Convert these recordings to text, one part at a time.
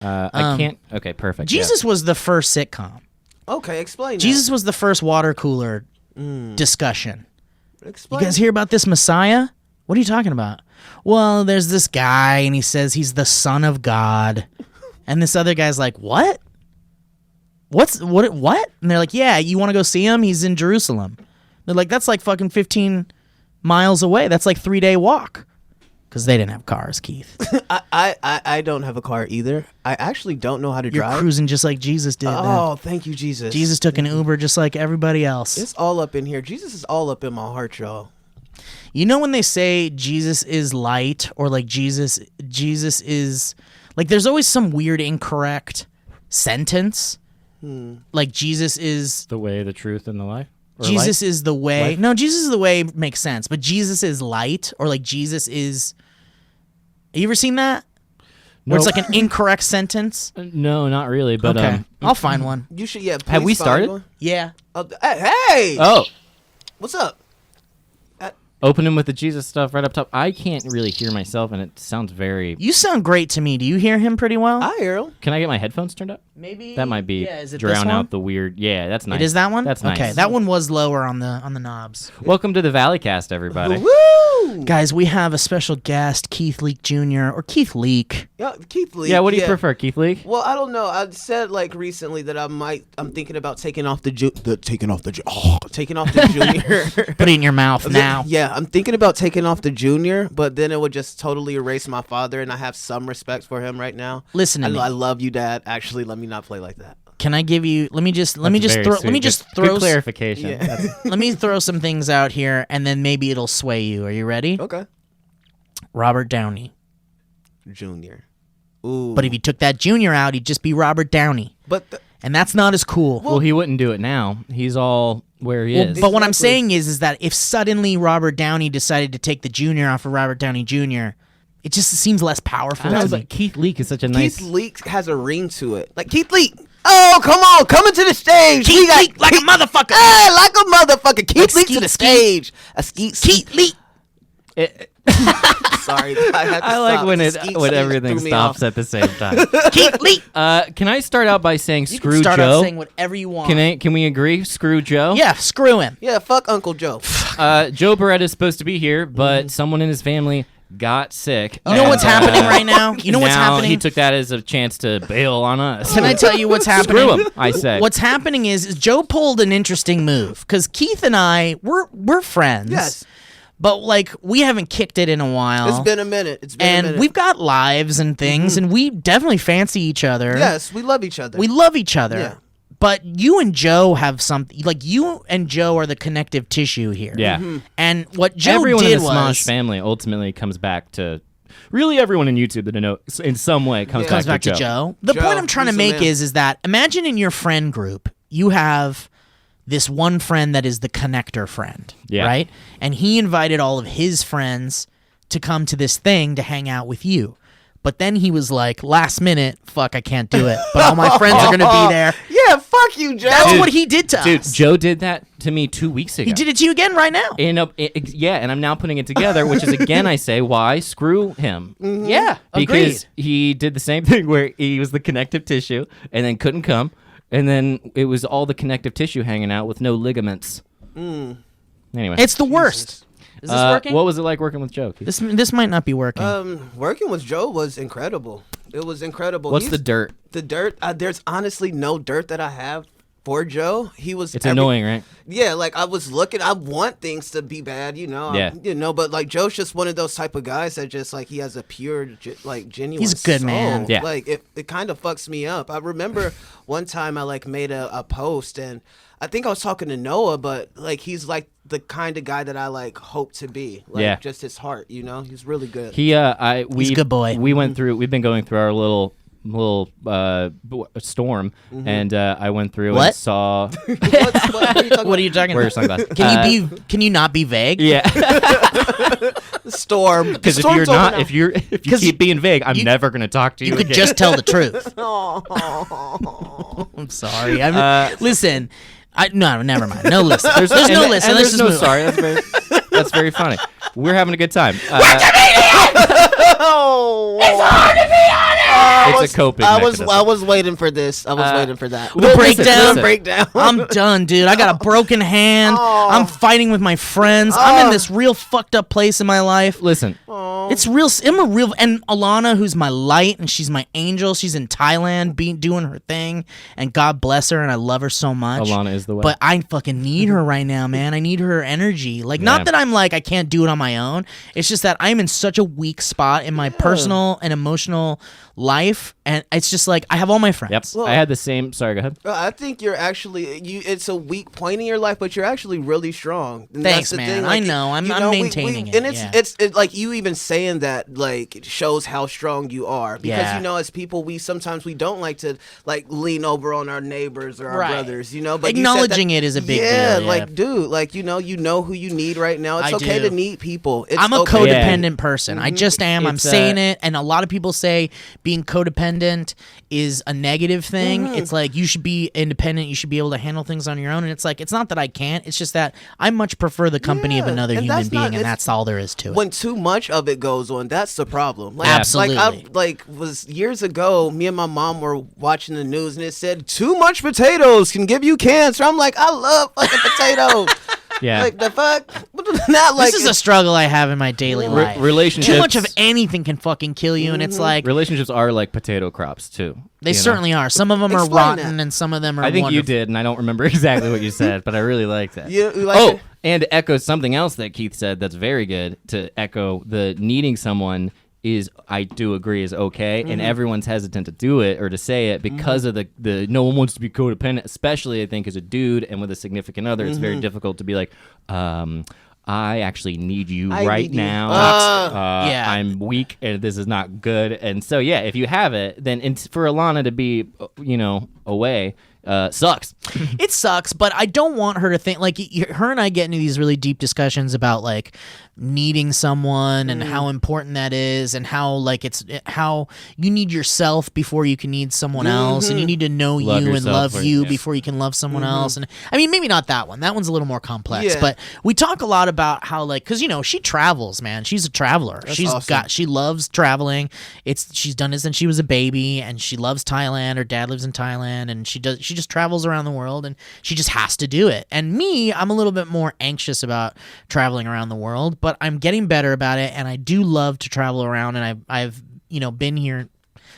I can't. Okay, perfect. Jesus was the first sitcom. Okay, explain. Jesus was the first water cooler discussion. Explain. You guys hear about this Messiah? What are you talking about? Well, there's this guy, and he says he's the Son of God. And this other guy's like, what? What? And they're like, yeah, you want to go see him? He's in Jerusalem. They're like, that's like fucking 15 miles away. That's like 3-day walk. Because they didn't have cars, Keith. I don't have a car either. I actually don't know how to drive. You're cruising just like Jesus did. Oh, thank you, Jesus. Jesus took an Uber just like everybody else. It's all up in here. Jesus is all up in my heart, y'all. You know when they say Jesus is light, or like Jesus is, like there's always some weird incorrect sentence. Like Jesus is the way, the truth, and the life. Or Jesus light? is the way. Life? No, Jesus is the way makes sense, but Jesus is light, or like Jesus is. Have you ever seen that? Where it's like an incorrect sentence? No, not really. But okay, I'll find one. You should. Yeah. have we please find started? one. Yeah. Hey. Oh, What's up? opening with the Jesus stuff right up top. I can't really hear myself, and it sounds very. You sound great to me. Do you hear him pretty well? I hear him. Can I get my headphones turned up? Maybe That might be Yeah, is it this drown one? out the weird. Yeah, that's nice. It is that one. That's nice. Okay, that one was lower on the knobs. Welcome to the Valleycast, everybody. Woo! Guys, we have a special guest, Keith Leak Jr. or Keith Leak. Yeah, Keith Lee. Yeah, what do you prefer, Keith Lee? Well, I don't know. I said like recently that I'm thinking about taking off the junior. Put it in your mouth now. Yeah, I'm thinking about taking off the junior, but then it would just totally erase my father, and I have some respect for him right now. Listen to me. I love you, Dad. Actually, let me not play like that. Can I give you? Let me just Very sweet. throw Good clarification. Yeah. let me throw some things out here, and then maybe it'll sway you. Are you ready? Okay. Robert Downey. Junior. Ooh. But if you took that junior out, he'd just be Robert Downey, But and that's not as cool. Well, he wouldn't do it now. He's all where he is. But what I'm Exactly. saying is that if suddenly Robert Downey decided to take the junior off of Robert Downey Jr., it just seems less powerful. I know, to but me. Keith Leak is such a nice. Keith Leak has a ring to it. Like Keith Leak. Oh, come on, coming to the stage. Keith Leak like a motherfucker. Hey, like a motherfucker. Keith Leak to Skeet, the skeet. stage. A skeet. Keith Leak. Sorry, I had to I like stop. when The skeet when thing everything threw me stops off. at the same time. Keith Leak. Can I start out by saying You screw can start Joe? out saying whatever you want. Can we agree? Screw Joe. Yeah, screw him. Yeah, fuck Uncle Joe. Joe Beretta is supposed to be here, but someone in his family got sick. You know what's happening right now? You know what's Now happening? He took that as a chance to bail on us. Can I tell you what's happening? Screw him, I say. What's happening is Joe pulled an interesting move because Keith and I we're friends. Yes. But like we haven't kicked it in a while. It's been a minute. It's been a and minute. we've got lives and things, and we definitely fancy each other. Yes, we love each other. We love each other. Yeah. But you and Joe have something like you and Joe are the connective tissue here. Yeah. And what Joe Everyone did in the was SMOSH family ultimately comes back to. Really, everyone in YouTube that I know in some way comes back to Joe. The Joe, point I'm trying to he's the make man. is that imagine in your friend group you have this one friend that is the connector friend, Yeah. right? And he invited all of his friends to come to this thing to hang out with you. But then he was like, last minute, fuck, I can't do it. But all my friends are going to be there. Yeah, fuck you, Joe. That's what he did to Dude, us. Joe did that to me 2 weeks ago. He did it to you again right now. Yeah, and I'm now putting it together, which is again I say why screw him. Yeah, Because agreed. he did the same thing where he was the connective tissue and then couldn't come, and then it was all the connective tissue hanging out with no ligaments. Anyway, It's the worst. Is this working? What was it like working with Joe? Keith? This might not be working. Working with Joe was incredible. It was incredible. What's the dirt? The dirt? There's honestly no dirt that I have for Joe. He was. It's annoying, right? Yeah, like I was looking. I want things to be bad, you know. Yeah. But like Joe's just one of those type of guys that just like he has a pure, genuine. He's a good soul. man. Yeah. Like it kind of fucks me up. I remember one time I like made a post and I think I was talking to Noah, but like he's like the kind of guy that I like hope to be. Like Yeah. just his heart, you know. He's really good. He's a good boy. We've been going through our little storm, and I went through What? and saw. what are you talking What are you talking Wear your about? sunglasses. Can you not be vague? Yeah, about? Storm. because if Storm's you're over not, now. if you 'Cause keep being vague, I'm you- never gonna talk to you. You could again. just tell the truth. Oh. I'm sorry. Listen. No, never mind. No listen. There's no and listen. Let's there's just no move. sorry. That's very funny. We're having a good time. Oh, It's a coping I mechanism. was waiting for this. I was waiting for that. The breakdown. The breakdown. I'm done, dude. I got a broken hand. Oh. I'm fighting with my friends. I'm in this real fucked up place in my life. Listen, It's real. I'm a real. And Alana, who's my light, and she's my angel. She's in Thailand, doing her thing, and God bless her, and I love her so much. Alana is the way. But I fucking need her right now, man. I need her energy. Like, Yeah. not that I'm like I can't do it on my own. It's just that I'm in such a weak spot in my personal and emotional life, and it's just like I have all my friends. Yep. Well- I had the same. Sorry, go ahead. I think you're actually it's a weak point in your life, but you're actually really strong. And Thanks, that's the man. thing. I Like, know. I'm maintaining it, and yeah. it's like you even saying that like it shows how strong you are because Yeah. you know as people we sometimes we don't like to like lean over on our neighbors or our Right. brothers, you know. But Acknowledging you said that, it is a big yeah, deal, yeah. like dude, like you know who you need right now. It's I okay do. to need people. It's I'm a okay. codependent person. I just am. I'm It's, saying it, and a lot of people say being codependent is a negative thing. Mm-hmm. It's like you should be independent. You should be able to handle things on your own. And it's like it's not that I can't. It's just that I much prefer the company of Yeah, another and human that's being, not- and it's- that's all there is to it. When too much of it goes on, that's the problem. Like, Absolutely. Like was years ago, me and my mom were watching the news and it said too much potatoes can give you cancer. I'm like, I love fucking potatoes. Yeah. Like the fuck? Not like This is a struggle I have in my daily life. relationships. Too much of anything can fucking kill you, and it's like Relationships are like potato crops too. they you know? certainly are. Some of them are Explain rotten, that. and some of them are. I think you wonderful. did, and I don't remember exactly what you said, but I really liked that. You like oh, it? and to echo something else that Keith said that's very good, to echo the needing someone is, I do agree, is okay, and everyone's hesitant to do it or to say it because of the no one wants to be codependent, especially I think as a dude and with a significant other. It's very difficult to be like, I actually need you I right need you. now. Yeah. I'm weak and this is not good. And so, yeah, if you have it, then for Alana to be, away, sucks. It sucks, but I don't want her to think like her and I get into these really deep discussions about like needing someone and how important that is, and how like how you need yourself before you can need someone else, and you need to know Love you and yourself love before you yeah. before you can love someone else. And I mean, maybe not that one. That one's a little more complex, Yeah. but we talk a lot about how like because she travels, man. She's a traveler. awesome. She loves traveling. She's done it since she was a baby, and she loves Thailand. Her dad lives in Thailand, and she just travels around the world, and she just has to do it. And me, I'm a little bit more anxious about traveling around the world, but I'm getting better about it, and I do love to travel around, and I've been here.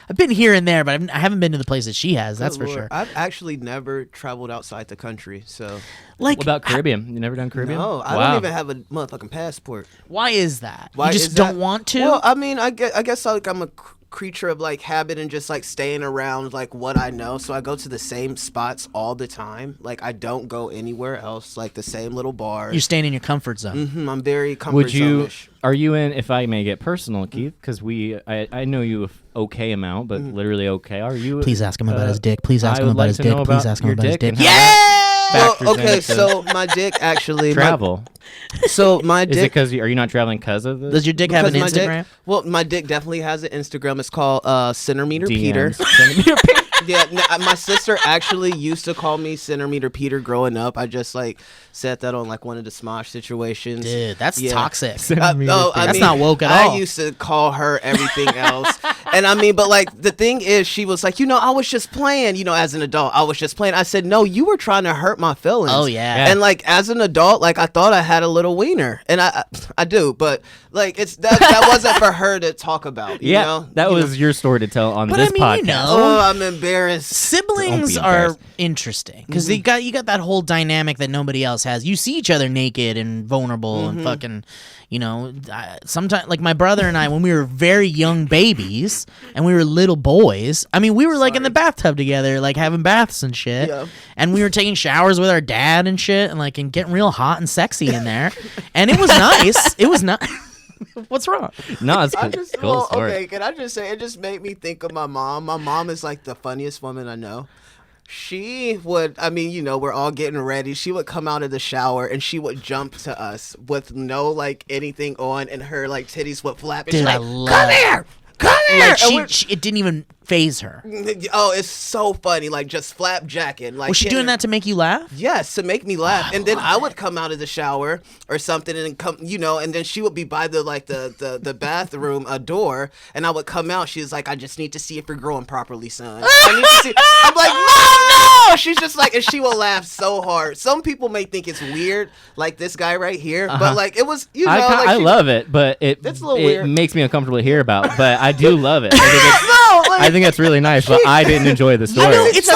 I've been here and there, but I haven't been to the place that she has. That's for Lord, sure. I've actually never traveled outside the country, so Like, What about Caribbean? You never done Caribbean? no, I Wow. don't even have a motherfucking passport. why is that? Why you just is don't that? want to? Well, I mean, I guess like I'm a creature of like habit and just like staying around like what I know. So I go to the same spots all the time. Like I don't go anywhere else. Like the same little bars. You're staying in your comfort zone. I'm very comfort Would you? zone-ish. Are you in? If I may get personal, Keith, because I know you okay amount, but literally okay. Are you? Please ask him about his dick. Please ask I him would about like his to dick. know Please about ask him your about his dick dick. and how that factors Well, okay, into so my dick actually travel. my Is it dick. because are you not traveling because of this? Does your dick have an because my Instagram? dick, well, my dick definitely has an Instagram. It's called Centimeter DMs. Peter. Centimeter Peter. Yeah, my sister actually used to call me Centimeter Peter growing up. I just like said that on like one of the SMOSH situations. Dude, that's Yeah. toxic. That's not woke at all. I used to call her everything else. And I mean, but like the thing is, she was like, I was just playing, as an adult, I was just playing. I said, no, you were trying to hurt my feelings. Oh, yeah. And like as an adult, like I thought I had a little wiener. And I do, but like that wasn't for her to talk about. You Yeah, know? that was your story to tell on But this I mean, podcast. Oh, I'm embarrassed. Siblings Don't be are embarrassed. interesting because you got that whole dynamic that nobody else has. You see each other naked and vulnerable and fucking, sometimes like my brother and I when we were very young babies and we were little boys. I mean, we were like in the bathtub together, like having baths and shit, Yeah. and we were taking showers with our dad and shit, and like and getting real hot and sexy in there, and it was nice. It was not. What's wrong? No, it's I cool. just, Cool story. okay, can I just say, it just made me think of my mom. My mom is like the funniest woman I know. She would, we're all getting ready. She would come out of the shower and she would jump to us with no like anything on, and her like titties would flap. And Dude, she's I like, love come here. Like And we're- it didn't even faze her? Oh, it's so funny. Like, just flapjacking. Like, Was she doing that to make you laugh? Yes, to make me laugh. And then I would come out of the shower or something and come, and then she would be by the bathroom door, and I would come out. She was like, I just need to see if you're growing properly, son. I need to see. I'm like, no. She's just like, and she will laugh so hard. Some people may think it's weird, like this guy right here, but like it was, I love it, but it weird. makes me uncomfortable to hear about. But I do love it. I think that's really nice, but I didn't enjoy the story. It's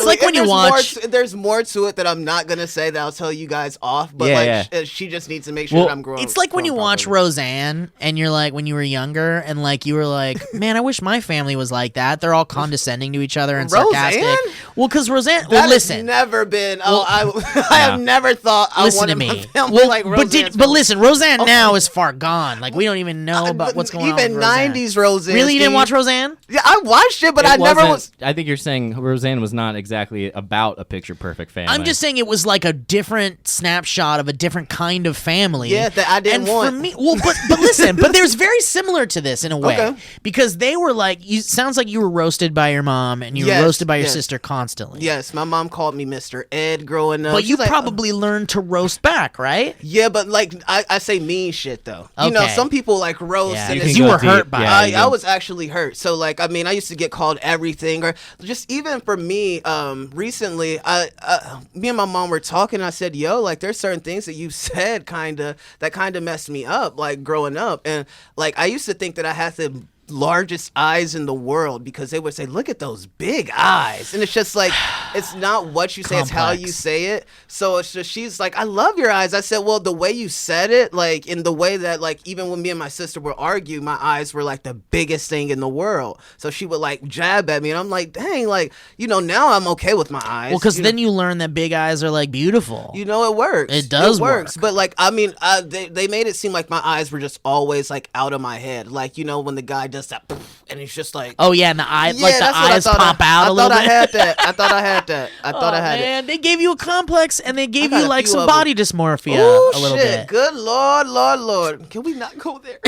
like when you watch. There's more to it that I'm not gonna say that I'll tell you guys off. But she just needs to make sure that I'm growing. It's like when you watch properly. Roseanne, and you're like, when you were younger, and like you were like, man, I wish my family was like that. They're all condescending to each other and sarcastic. Well, because Roseanne. Well, listen. Has never been. I have never thought I wanted my family like Roseanne. But listen, Roseanne now is far gone. Like we don't even know about what's going on. Even with Roseanne. 90s Roseanne. Really, you didn't watch Roseanne? Yeah, I watched it, but I never was. I think you're saying Roseanne was not exactly about a picture perfect family. I'm just saying it was like a different snapshot of a different kind of family. Yeah, that I didn't want. And for me, well, but listen, but there's very similar to this in a way because they were like, sounds like you were roasted by your mom and you were roasted by your sister constantly. Yes, my mom called me Mr. Ed growing up. But you probably learned to roast back, right? Yeah, but like I say mean shit though. Okay. Some people like roast. Yeah, and you were hurt by it. I was actually hurt. So like, I mean, I used to get called everything, or just even for me, recently, me and my mom were talking. And I said, "Yo, like, there's certain things that you said that kind of messed me up, like growing up, and like I used to think that I had the largest eyes in the world because they would say, look at those big eyes, and it's just like it's not what you say, it's how you say it. So it's just, she's like, I love your eyes. I said, well, the way you said it, like in the way that like even when me and my sister would argue, my eyes were like the biggest thing in the world. So she would like jab at me, and I'm like, dang, like, now I'm okay with my eyes. Well, because then you learn that big eyes are like beautiful. It works. It does work. But like, I mean, they made it seem like my eyes were just always like out of my head, like when the guy does that, and he's just like, oh yeah, and the eye, like the eyes pop out a little bit. I had that. I thought I had it. Man, they gave you a complex, and they gave you like some body dysmorphia a little bit. Good Lord. Can we not go there?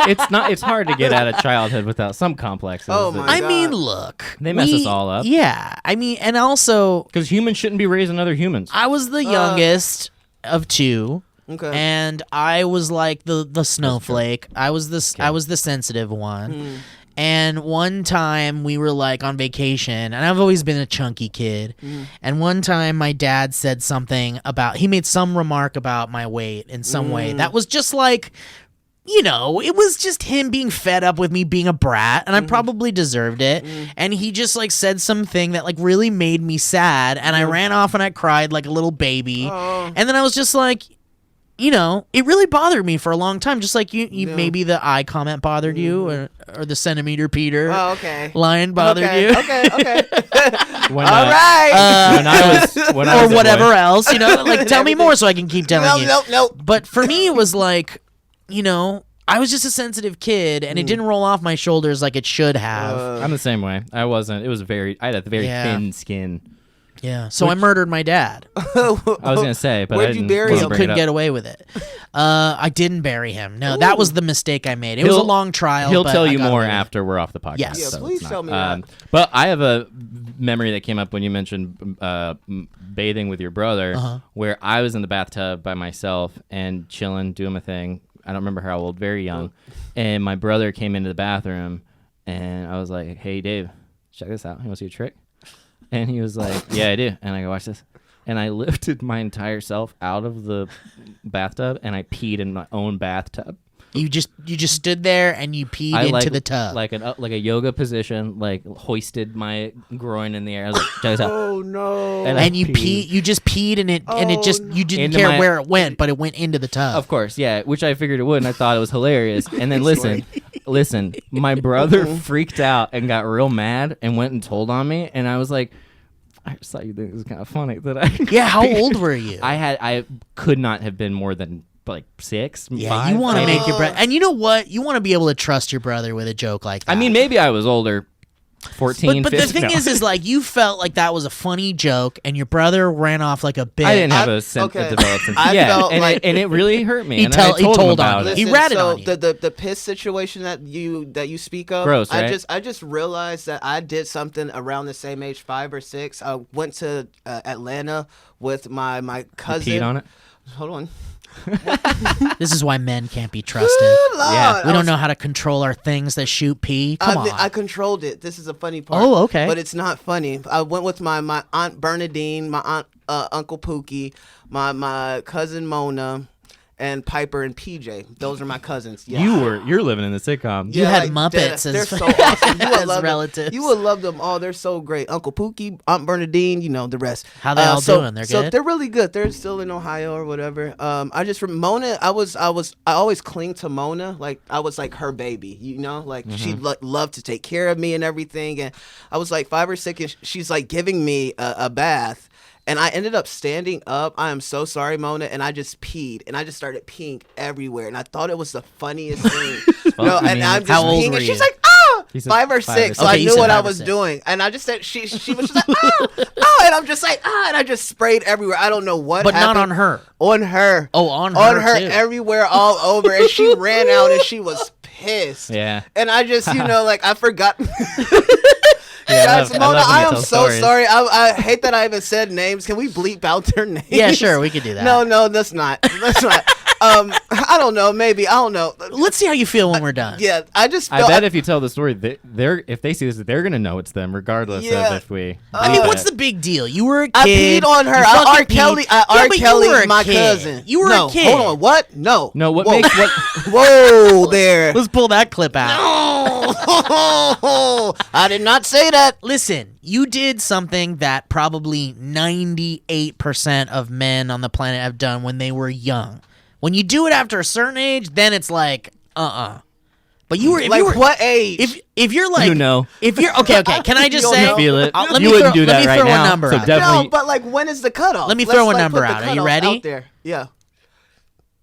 It's hard to get out of childhood without some complexes. Oh my God. I mean, look, they mess us all up. Yeah, I mean, and also because humans shouldn't be raising other humans. I was the youngest of two. Okay. And I was like the snowflake. I was the sensitive one. And one time we were like on vacation, and I've always been a chunky kid. And one time my dad said something he made some remark about my weight in some way that was just like, it was just him being fed up with me being a brat, and I probably deserved it. And he just like said something that like really made me sad, and I ran off and I cried like a little baby. And then I was just like, it really bothered me for a long time. Just like you maybe the eye comment bothered you, or the centimeter Peter line bothered you. Okay. All right. When I was or whatever else, like tell me more so I can keep telling you. No. But for me, it was like, I was just a sensitive kid, and it didn't roll off my shoulders like it should have. I'm the same way. I wasn't. It was I had a very thin skin. Yeah, so I murdered my dad. I was gonna say, but Where'd you bury him? He couldn't get away with it. I didn't bury him. No, that was the mistake I made. It was a long trial. He'll tell you more after we're off the podcast. Yes. Yeah, so please tell me that. But I have a memory that came up when you mentioned bathing with your brother, where I was in the bathtub by myself and chilling, doing my thing. I don't remember how old, very young. And my brother came into the bathroom, and I was like, hey, Dave, check this out. You want to see a trick? And he was like, yeah, I do. And I go, watch this. And I lifted my entire self out of the bathtub, and I peed in my own bathtub. You just stood there and you peed into the tub. Like a yoga position, like hoisted my groin in the air. I was like, check this out. Oh no. And you just peed in it, and it just, you didn't care where it went, but it went into the tub. Of course, yeah, which I figured it would, and I thought it was hilarious. And then listen, my brother freaked out and got real mad and went and told on me, and I was like, I just thought you think it was kind of funny that I. Yeah, how old were you? I could not have been more than like 6, yeah, 5. You want to make your brother, and you know what? You want to be able to trust your brother with a joke like that. I mean, maybe I was older. 14, But the 15. thing No. is like you felt like that was a funny joke, and your brother ran off like a bitch. I didn't have I- a sense okay. of developed sense. I yeah, felt and, like- it really hurt me. He and tell- I he told him told on about you. it. He ratted so on you. the piss situation that you speak of. Gross, right? I just realized that I did something around the same age, 5 or 6. I went to Atlanta with my cousin. Peed on it. Hold on. This is why men can't be trusted. Yeah. We don't know how to control our things that shoot pee. Come on. I controlled it. This is a funny part. Oh, okay. But it's not funny. I went with my aunt Bernadine, my aunt Uncle Pookie, my cousin Mona, and Piper and PJ. Those are my cousins. Yeah. You're living in the sitcom. You had like, Muppets they're as- so awesome. You would as love relatives. Them. You would love them all. They're so great. Uncle Pookie, Aunt Bernadine, the rest. How they all doing? They're So good? they're really good. They're still in Ohio or whatever. I just from Mona. I always cling to Mona. Like I was like her baby. Like she loved to take care of me and everything. And I was like 5 or 6, and she's like giving me a bath. And I ended up standing up. I am so sorry, Mona. And I just peed. And I just started peeing everywhere. And I thought it was the funniest thing. Well, I and mean, I'm just how old peeing. were And she's you? like, oh! He said 5 or 5 or 6. So 6. Okay, I you knew said what I 5 or was 6. doing. And I just said, she was just like, oh. And I'm just like, and I just sprayed everywhere. I don't know what But not happened. on her. On her. Oh, on On her, her too. everywhere, all over. And she ran out and she was pissed. Yeah. And I just, like, I forgot. Yeah, Guys, I Mona, love when I you am tell so stories. sorry. I hate that I even said names. Can we bleep out their names? Yeah, sure, we could do that. No, that's not. That's not. I don't know. Maybe I don't know. Let's see how you feel when we're done. Yeah, I just. I Feel, bet if you tell the story, if they see this, they're gonna know it's them, regardless Yeah. of if we. I mean, bleep what's it. the big deal? You were a I kid. peed on her. You I fucking R. Kelly. peed. Yeah, R. but you Kelly, were a my kid. cousin. You were no, a kid. Hold on. What? No. No, what Whoa. makes what? Whoa there. Let's pull that clip out. I did not say that. Listen, you did something that probably 98% of men on the planet have done when they were young. When you do it after a certain age, then it's like, But you were if Like you were, what age? if you're like if you're okay, can I just You'll say know. Feel it. let You me wouldn't throw, do that let me right throw now, a number so out. definitely- No, but like when is the cutoff? Let me Let's, throw a like, number put the out. Are you cutoff ready? Out there. Yeah.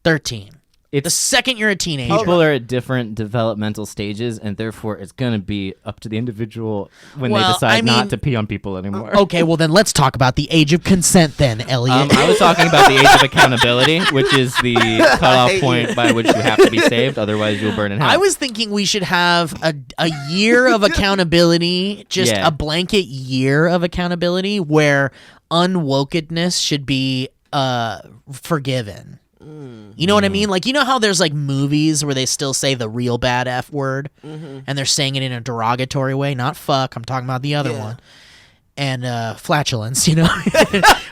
13. The It's second you're a teenager. people are at different developmental stages, and therefore it's gonna be up to the individual when they Well, decide I mean- not to pee on people anymore. Okay, well then let's talk about the age of consent then, Elliot. I was talking about the age of accountability, which is the cutoff hate point you. by which you have to be saved, otherwise you'll burn in hell. I was thinking we should have a year of accountability, just Yeah. a blanket year of accountability where unwokedness should be forgiven. You know what I mean? Like, you know how there's like movies where they still say the real bad F word and they're saying it in a derogatory way, not fuck, I'm talking about the other Yeah. one. And flatulence, you know.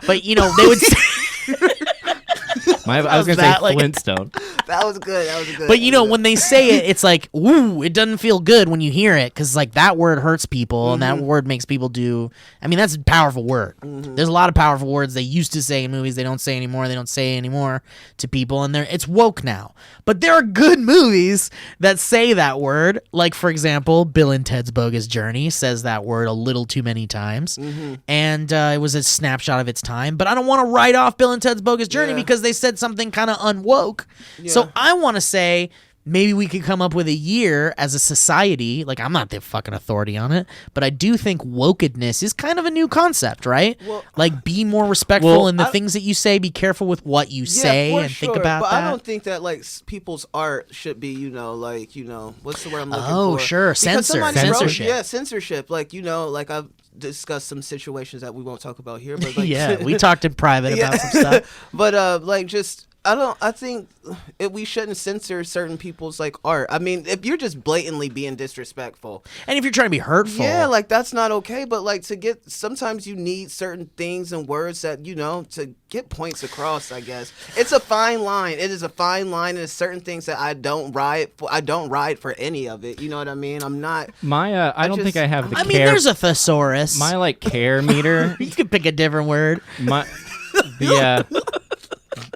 But you know, they would say I was gonna that say like- Flintstone. That was good. That was good. But you know, when they say it, it's like, woo, it doesn't feel good when you hear it because like that word hurts people and that word makes people do. I mean, that's a powerful word. There's a lot of powerful words they used to say in movies they don't say anymore. They don't say anymore to people, and it's woke now. But there are good movies that say that word. Like for example, Bill and Ted's Bogus Journey says that word a little too many times, and it was a snapshot of its time. But I don't want to write off Bill and Ted's Bogus Journey Yeah. because they said something kind of unwoke. So I want to say maybe we could come up with a year as a society. Like, I'm not the fucking authority on it, but I do think wokedness is kind of a new concept, right? Well, like, be more respectful well, in the things that you say. Be careful with what you say for and think sure, about but that. I don't think that like people's art should be, what's the word I'm looking for? Oh, sure, Because censor, somebody wrote- censorship. Yeah, censorship. Like, like I've discussed some situations that we won't talk about here, but like, Yeah, we talked in private about some stuff. But like just. I think we shouldn't censor certain people's like art. I mean, if you're just blatantly being disrespectful, And if you're trying to be hurtful, yeah, like that's not okay. But like sometimes you need certain things and words that to get points across. I guess it's a fine line. It is a fine line, and there's certain things that I don't ride for. I don't ride for any of it. You know what I mean? I'm not. My I don't think I have the I care. mean, there's a thesaurus. my like care meter. You could pick a different word.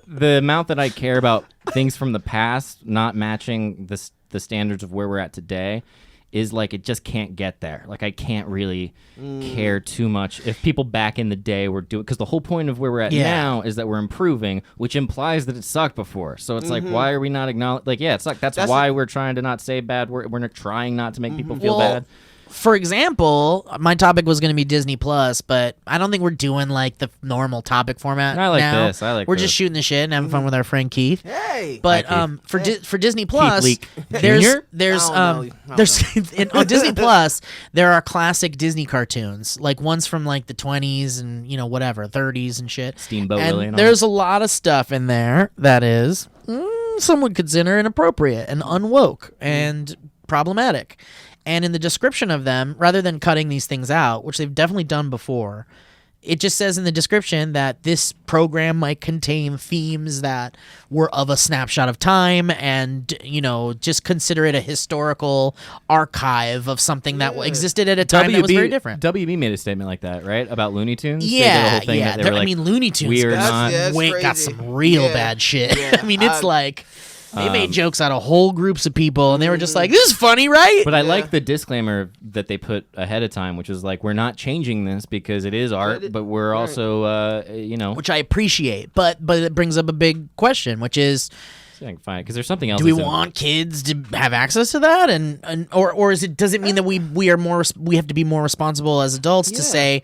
The amount that I care about things from the past not matching the standards of where we're at today is like it just can't get there. Like I can't really care too much if people back in the day were doing, because the whole point of where we're at now is that we're improving, which implies that it sucked before. So it's like, why are we not acknowledging? Like, yeah, it sucked. That's why we're trying to not say bad word. We're not trying not to make people feel bad. for example, my topic was going to be Disney Plus, but I don't think we're doing like the normal topic format. I like now. this. I like We're this. just shooting the shit and having fun with our friend Keith. Hey. But Hi, Keith. for Disney Plus, Leak there's Jr.? there's I don't know. there's on Disney Plus there are classic Disney cartoons, like ones from like the 20s and whatever 30s and shit. Steamboat and Willie and all there's a lot of stuff in there that is some would consider inappropriate and unwoke and problematic. And in the description of them, rather than cutting these things out, which they've definitely done before, it just says in the description that this program might contain themes that were of a snapshot of time and, just consider it a historical archive of something that existed at a time that was very different. WB made a statement like that, right? About Looney Tunes? They did a Yeah, whole thing yeah. that they were like, Looney Tunes we are That's- not... yeah, that's got crazy. some real Yeah. bad shit. Yeah. I mean, it's like... They made jokes out of whole groups of people, and they were just like, "This is funny, right?" But I like the disclaimer that they put ahead of time, which is like, we're not changing this because it is art, but we're also, which I appreciate. But it brings up a big question, which is, fine, because there's something else. do we that's in- want kids to have access to that, or does it mean that we have to be more responsible as adults to say,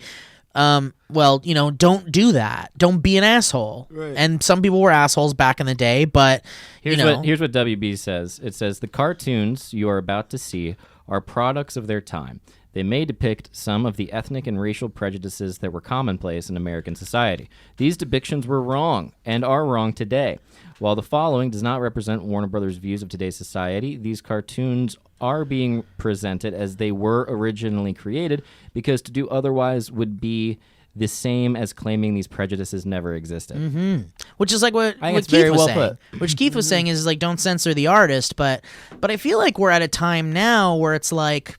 don't do that. Don't be an asshole. Right. And some people were assholes back in the day, but Here's what WB says. It says, the cartoons you are about to see are products of their time. They may depict some of the ethnic and racial prejudices that were commonplace in American society. These depictions were wrong and are wrong today. While the following does not represent Warner Brothers' views of today's society, these cartoons are being presented as they were originally created, because to do otherwise would be the same as claiming these prejudices never existed. which is like what I think it's Keith very was well saying. Which Keith was saying is like, don't censor the artist, but I feel like we're at a time now where it's like,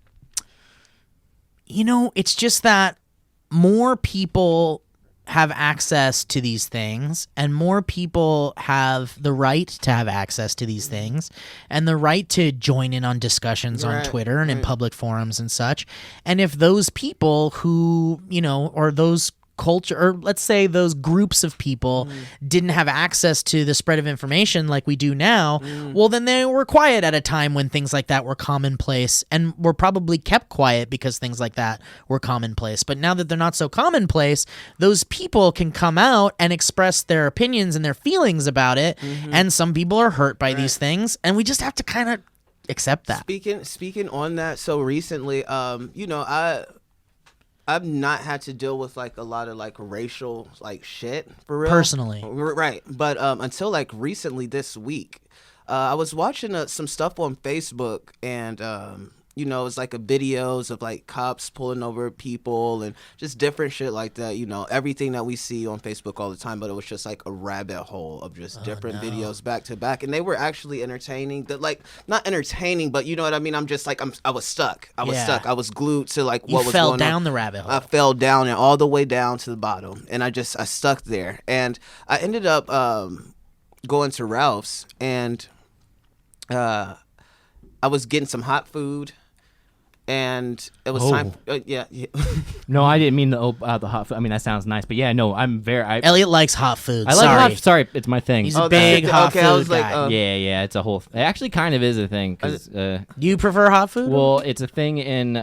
it's just that more people have access to these things, and more people have the right to have access to these things, and the right to join in on discussions on Right, Twitter and in public forums and such. And if those people who, or those culture, or let's say those groups of people didn't have access to the spread of information like we do now, well, then they were quiet at a time when things like that were commonplace, and were probably kept quiet because things like that were commonplace. But now that they're not so commonplace, those people can come out and express their opinions and their feelings about it, and some people are hurt by these things, and we just have to kind of accept that. Speaking on that, so recently, I've not had to deal with like a lot of like racial like shit for real. Personally. Right. But until like recently this week, I was watching some stuff on Facebook, and it's like videos of like cops pulling over people and just different shit like that. Everything that we see on Facebook all the time, but it was just like a rabbit hole of just different videos back to back, and they were actually entertaining. That like not entertaining, but you know what I mean. I'm just like I was stuck. I was stuck. I was glued to like what was fell going on. down the rabbit hole. I fell down and all the way down to the bottom, and I stuck there, and I ended up going to Ralph's, and I was getting some hot food, and it was time. Yeah. No, I didn't mean the hot food. I mean, that sounds nice, but yeah, no, I'm very... Elliot likes hot food. I like Sorry. hot... Sorry, it's my thing. He's a big hot food I was like, guy. yeah, it's a whole... It actually kind of is a thing, because... Do you prefer hot food? well, it's a thing in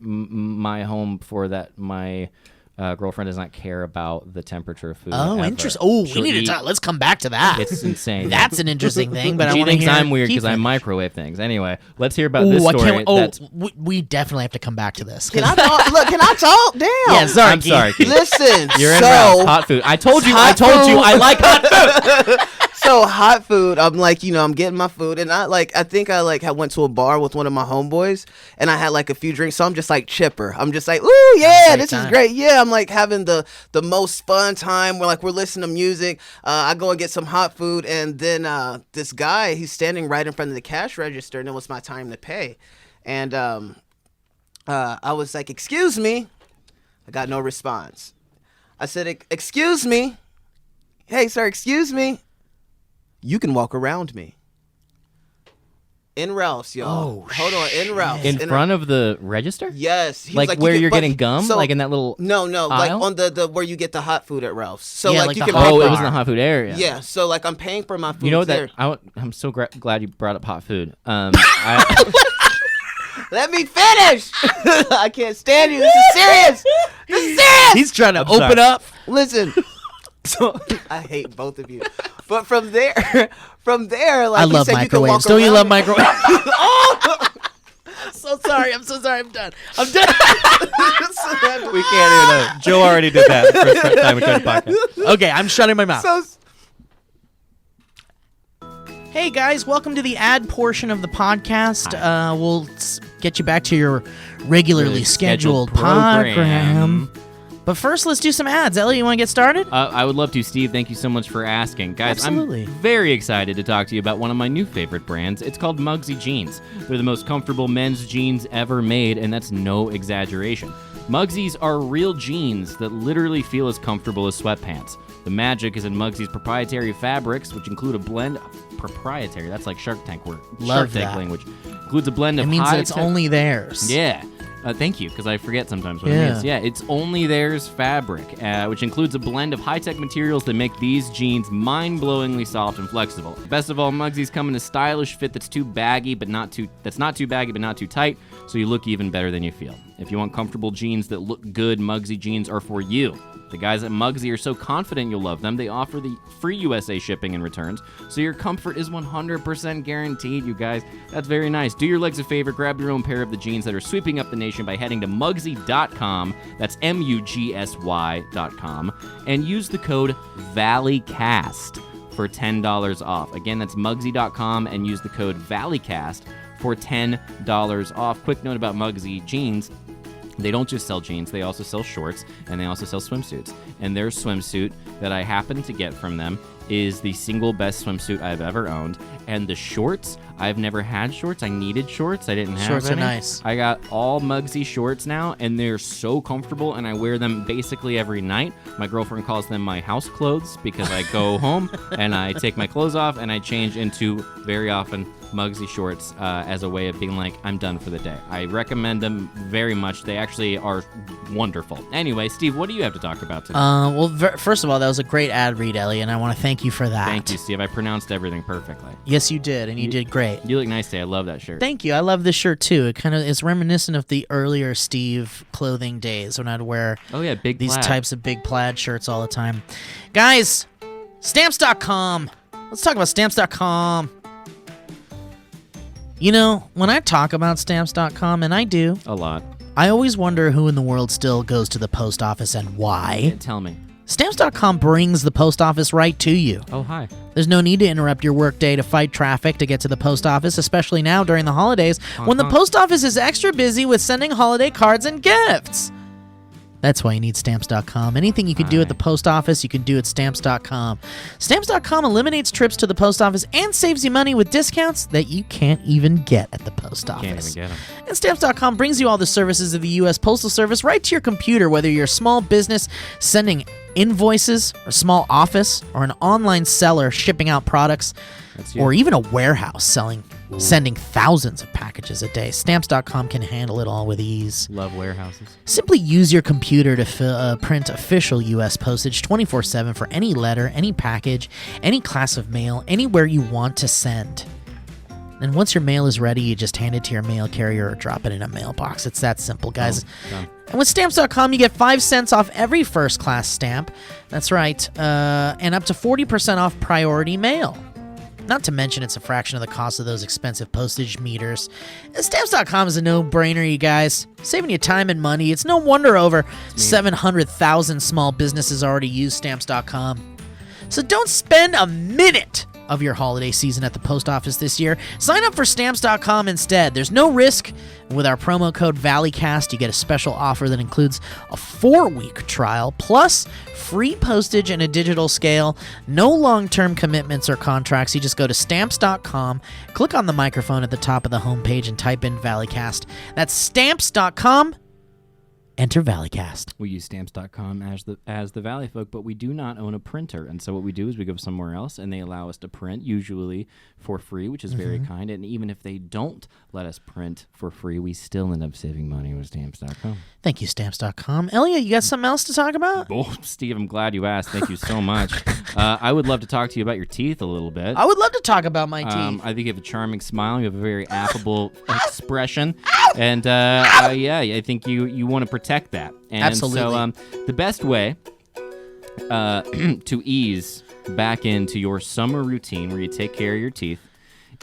my home for that my girlfriend does not care about the temperature of food. Oh, ever. interesting. Oh, She'll we need eat- to talk. Let's come back to that. It's insane. That's an interesting thing, but I She want to thinks hear. I'm weird Keith because I finish. microwave things. Anyway, let's hear about this Ooh, I story. can't. Oh, that's... we definitely have to come back to this. Can I talk? Look, can I talk? Damn. Yeah, sorry. I'm sorry, Keith. Listen. You're in so, Ralph's. Hot food. I told you hot food. I like hot food. So hot food, I'm like, I'm getting my food, and I think I went to a bar with one of my homeboys, and I had like a few drinks, so I'm just like chipper. I'm just like, ooh, yeah, this is great. Yeah, I'm like having the most fun time. We're listening to music. I go and get some hot food, and then this guy, he's standing right in front of the cash register, and it was my time to pay, and I was like, excuse me. I got no response. I said, excuse me. Hey, sir, excuse me. You can walk around me. In Ralph's, y'all. Oh, Hold on, in Ralph's. In front of the register? Yes. He Like was where you you're but- getting gum? so- Like in that little No, like aisle? on the where you get the hot food at Ralph's. So Yeah, like like you the can hot Oh, pay it for was in the hot food area. Yeah, so like I'm paying for my food. You know there. that I'm so glad you brought up hot food. Let me finish. I can't stand you. This is serious. This is serious. He's trying to open sorry. up. Listen. So I hate both of you. But from there, like I he love said, you can walk microwaves. Don't you around love it. microwaves? I'm so sorry. I'm done. We can't hear that. Joe already did that the first time we tried the podcast. Okay, I'm shutting my mouth. So Hey guys, welcome to the ad portion of the podcast. We'll get you back to your regularly scheduled program. But first, let's do some ads. Ellie, you want to get started? I would love to, Steve. Thank you so much for asking. Guys, Absolutely. I'm very excited to talk to you about one of my new favorite brands. It's called Muggsy Jeans. They're the most comfortable men's jeans ever made, and that's no exaggeration. Muggsy's are real jeans that literally feel as comfortable as sweatpants. The magic is in Muggsy's proprietary fabrics, which include a blend proprietary. That's like Shark Tank word. Love Shark Tank that. language. Includes a blend It of means high that it's only theirs. Yeah. Thank you, because I forget sometimes what Yeah. it means. Yeah, it's only theirs fabric, which includes a blend of high-tech materials that make these jeans mind-blowingly soft and flexible. Best of all, Muggsy's come in a stylish fit that's not too baggy but not too tight, so you look even better than you feel. If you want comfortable jeans that look good, Muggsy jeans are for you. The guys at Muggsy are so confident you'll love them, they offer the free USA shipping and returns, so your comfort is 100% guaranteed, you guys. That's very nice. Do your legs a favor, grab your own pair of the jeans that are sweeping up the nation by heading to Muggsy.com, that's MUGSY.com, and use the code Valleycast for $10 off. Again, that's Muggsy.com, and use the code Valleycast for $10 off. Quick note about Muggsy jeans. They don't just sell jeans, they also sell shorts, and they also sell swimsuits. And their swimsuit that I happened to get from them is the single best swimsuit I've ever owned. And the shorts, I've never had shorts. I needed shorts. I didn't have Shorts are any. nice. I got all Muggsy shorts now, and they're so comfortable, and I wear them basically every night. My girlfriend calls them my house clothes because I go home, and I take my clothes off, and I change into, very often, Muggsy shorts as a way of being like, I'm done for the day. I recommend them very much. They actually are wonderful. Anyway, Steve, what do you have to talk about today? Well, first of all, that was a great ad read, Ellie, and I want to thank you for that. Thank you, Steve. I pronounced everything perfectly. Yes, you did, and you did great. You look nice today. I love that shirt. Thank you. I love this shirt too. It kind of is reminiscent of the earlier Steve clothing days when I'd wear Oh, yeah, big these plaid. types of big plaid shirts all the time. Guys, Stamps.com. Let's talk about Stamps.com. You know, when I talk about Stamps.com, and I do, A lot. I always wonder who in the world still goes to the post office and why. Tell me. Stamps.com brings the post office right to you. Oh, hi. There's no need to interrupt your workday to fight traffic to get to the post office, especially now during the holidays when the post office is extra busy with sending holiday cards and gifts. That's why you need Stamps.com. Anything you can do at the post office, you can do at Stamps.com. Stamps.com eliminates trips to the post office and saves you money with discounts that you can't even get at the post office. Can't even get them. And Stamps.com brings you all the services of the U.S. Postal Service right to your computer, whether you're a small business sending invoices, a small office, or an online seller shipping out products, or even a warehouse sending thousands of packages a day. Stamps.com can handle it all with ease. Love warehouses. Simply use your computer to print official U.S. postage 24/7 for any letter, any package, any class of mail, anywhere you want to send. And once your mail is ready, you just hand it to your mail carrier or drop it in a mailbox. It's that simple, guys. Done. And with Stamps.com, you get 5 cents off every first-class stamp. That's right. And up to 40% off priority mail. Not to mention it's a fraction of the cost of those expensive postage meters. And Stamps.com is a no-brainer, you guys. Saving you time and money. It's no wonder over 700,000 small businesses already use Stamps.com. So don't spend a minute of your holiday season at the post office this year. Sign up for Stamps.com instead. There's no risk. With our promo code Valleycast, you get a special offer that includes a 4-week trial, plus free postage and a digital scale. No long-term commitments or contracts. You just go to Stamps.com, click on the microphone at the top of the homepage, and type in Valleycast. That's Stamps.com. Enter Valleycast. We use stamps.com as the Valleyfolk, but we do not own a printer. And so what we do is we go somewhere else, and they allow us to print, usually for free, which is very kind. And even if they don't let us print for free, we still end up saving money with stamps.com. Thank you, Stamps.com. Elliot, you got something else to talk about? Oh, Steve, I'm glad you asked. Thank you so much. I would love to talk to you about your teeth a little bit. I would love to talk about my teeth. I think you have a charming smile. You have a very affable expression. And, I think you want to protect that. And Absolutely. So the best way to ease back into your summer routine where you take care of your teeth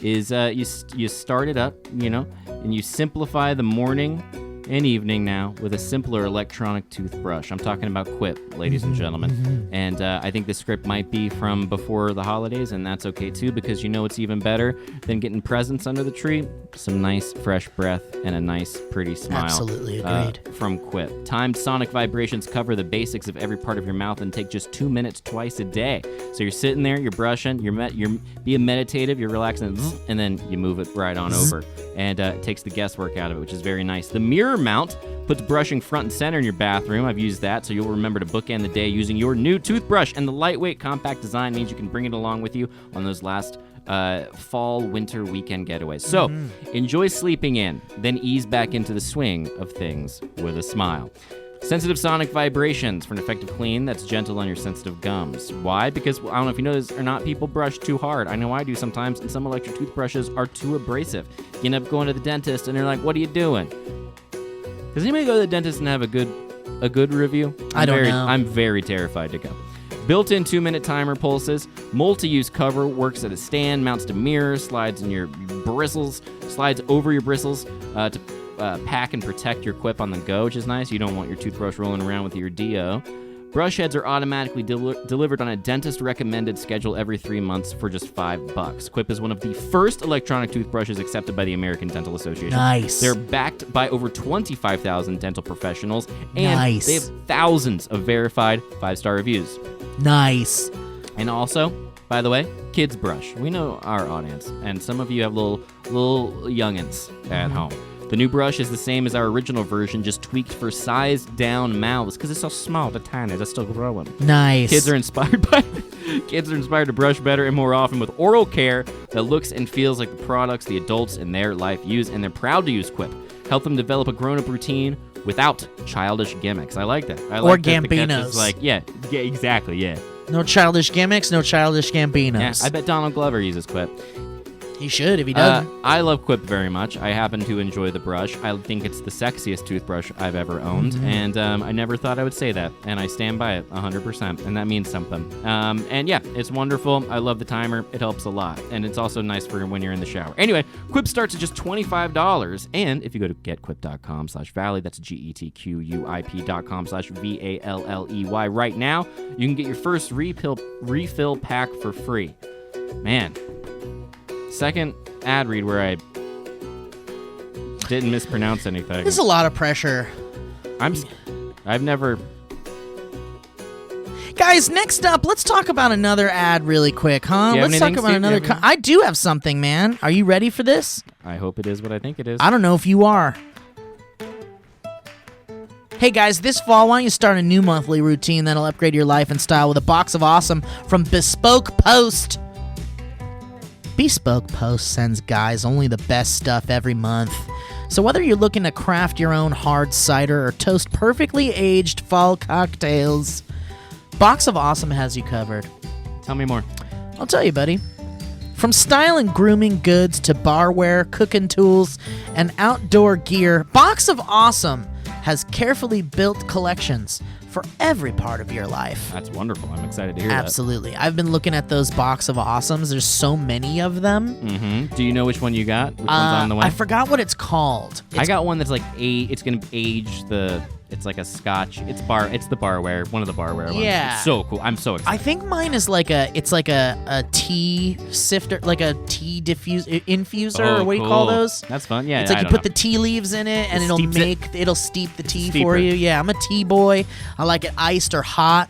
is you start it up, and you simplify the morning and evening now with a simpler electronic toothbrush. I'm talking about Quip, ladies and gentlemen. And I think this script might be from before the holidays, and that's okay too, because it's even better than getting presents under the tree. Some nice fresh breath and a nice pretty smile. Absolutely agreed. From Quip. Timed sonic vibrations cover the basics of every part of your mouth and take just 2 minutes twice a day. So you're sitting there, you're brushing, you're being meditative, you're relaxing, and then you move it right on over. And it takes the guesswork out of it, which is very nice. The mirror mount puts brushing front and center in your bathroom. I've used that, so you'll remember to bookend the day using your new toothbrush. And the lightweight, compact design means you can bring it along with you on those last fall, winter weekend getaways. So enjoy sleeping in, then ease back into the swing of things with a smile. Sensitive sonic vibrations for an effective clean that's gentle on your sensitive gums. Why? Because, I don't know if you know this or not, people brush too hard. I know I do sometimes, and some electric toothbrushes are too abrasive. You end up going to the dentist, and they're like, what are you doing? Does anybody go to the dentist and have a good review? I don't know. I'm very terrified to go. Built-in 2-minute timer pulses. Multi-use cover works at a stand, mounts to mirror, slides in your bristles, slides over your bristles to pack and protect your Quip on the go, which is nice. You don't want your toothbrush rolling around with your DO. Brush heads are automatically delivered on a dentist-recommended schedule every 3 months for just $5. Quip is one of the first electronic toothbrushes accepted by the American Dental Association. Nice. They're backed by over 25,000 dental professionals, and Nice. they have thousands of verified 5-star reviews. Nice. And also, by the way, kids brush. We know our audience, and some of you have little youngins at home. The new brush is the same as our original version, just tweaked for sized-down mouths because it's so small, they're tiny, they're still growing. Nice. Kids are inspired to brush better and more often with oral care that looks and feels like the products the adults in their life use, and they're proud to use Quip. Help them develop a grown-up routine without childish gimmicks. I like that. I like Or that the catch Gambinos. is like, yeah, exactly, yeah. No childish gimmicks, no childish Gambinos. Yeah, I bet Donald Glover uses Quip. He should if he doesn't. I love Quip very much. I happen to enjoy the brush. I think it's the sexiest toothbrush I've ever owned, and I never thought I would say that, and I stand by it 100%, and that means something. And yeah, it's wonderful. I love the timer. It helps a lot, and it's also nice for when you're in the shower. Anyway, Quip starts at just $25, and if you go to getquip.com/Valley, that's GETQUIP.com/VALLEY right now, you can get your first refill pack for free. Man. Second ad read where I didn't mispronounce anything. There's a lot of pressure. I've never... Guys, next up, let's talk about another ad really quick, huh? Do you have Let's talk anything, about Steve? another... Do you have I do have something, man. Are you ready for this? I hope it is what I think it is. I don't know if you are. Hey guys, this fall, why don't you start a new monthly routine that'll upgrade your life and style with a box of awesome from Bespoke Post. Bespoke Post sends guys only the best stuff every month. So whether you're looking to craft your own hard cider or toast perfectly aged fall cocktails, Box of Awesome has you covered. Tell me more. I'll tell you, buddy. From style and grooming goods to barware, cooking tools, and outdoor gear, Box of Awesome has carefully built collections for every part of your life. That's wonderful. I'm excited to hear Absolutely. I've been looking at those Box of Awesomes. There's so many of them. that. Do you know which one you got? Which one's on the way? I forgot what it's called. I got one that's like it's going to age the... It's like a scotch. It's the barware. One of the barware ones. Yeah. It's so cool. I'm so excited. I think mine is like a tea sifter, like a tea infuser, or what do you call cool. those? That's fun. Yeah. It's like I you don't put know. the tea leaves in it, and It it'll steeps it. steep the tea Steeper. for you. Yeah, I'm a tea boy. I like it iced or hot.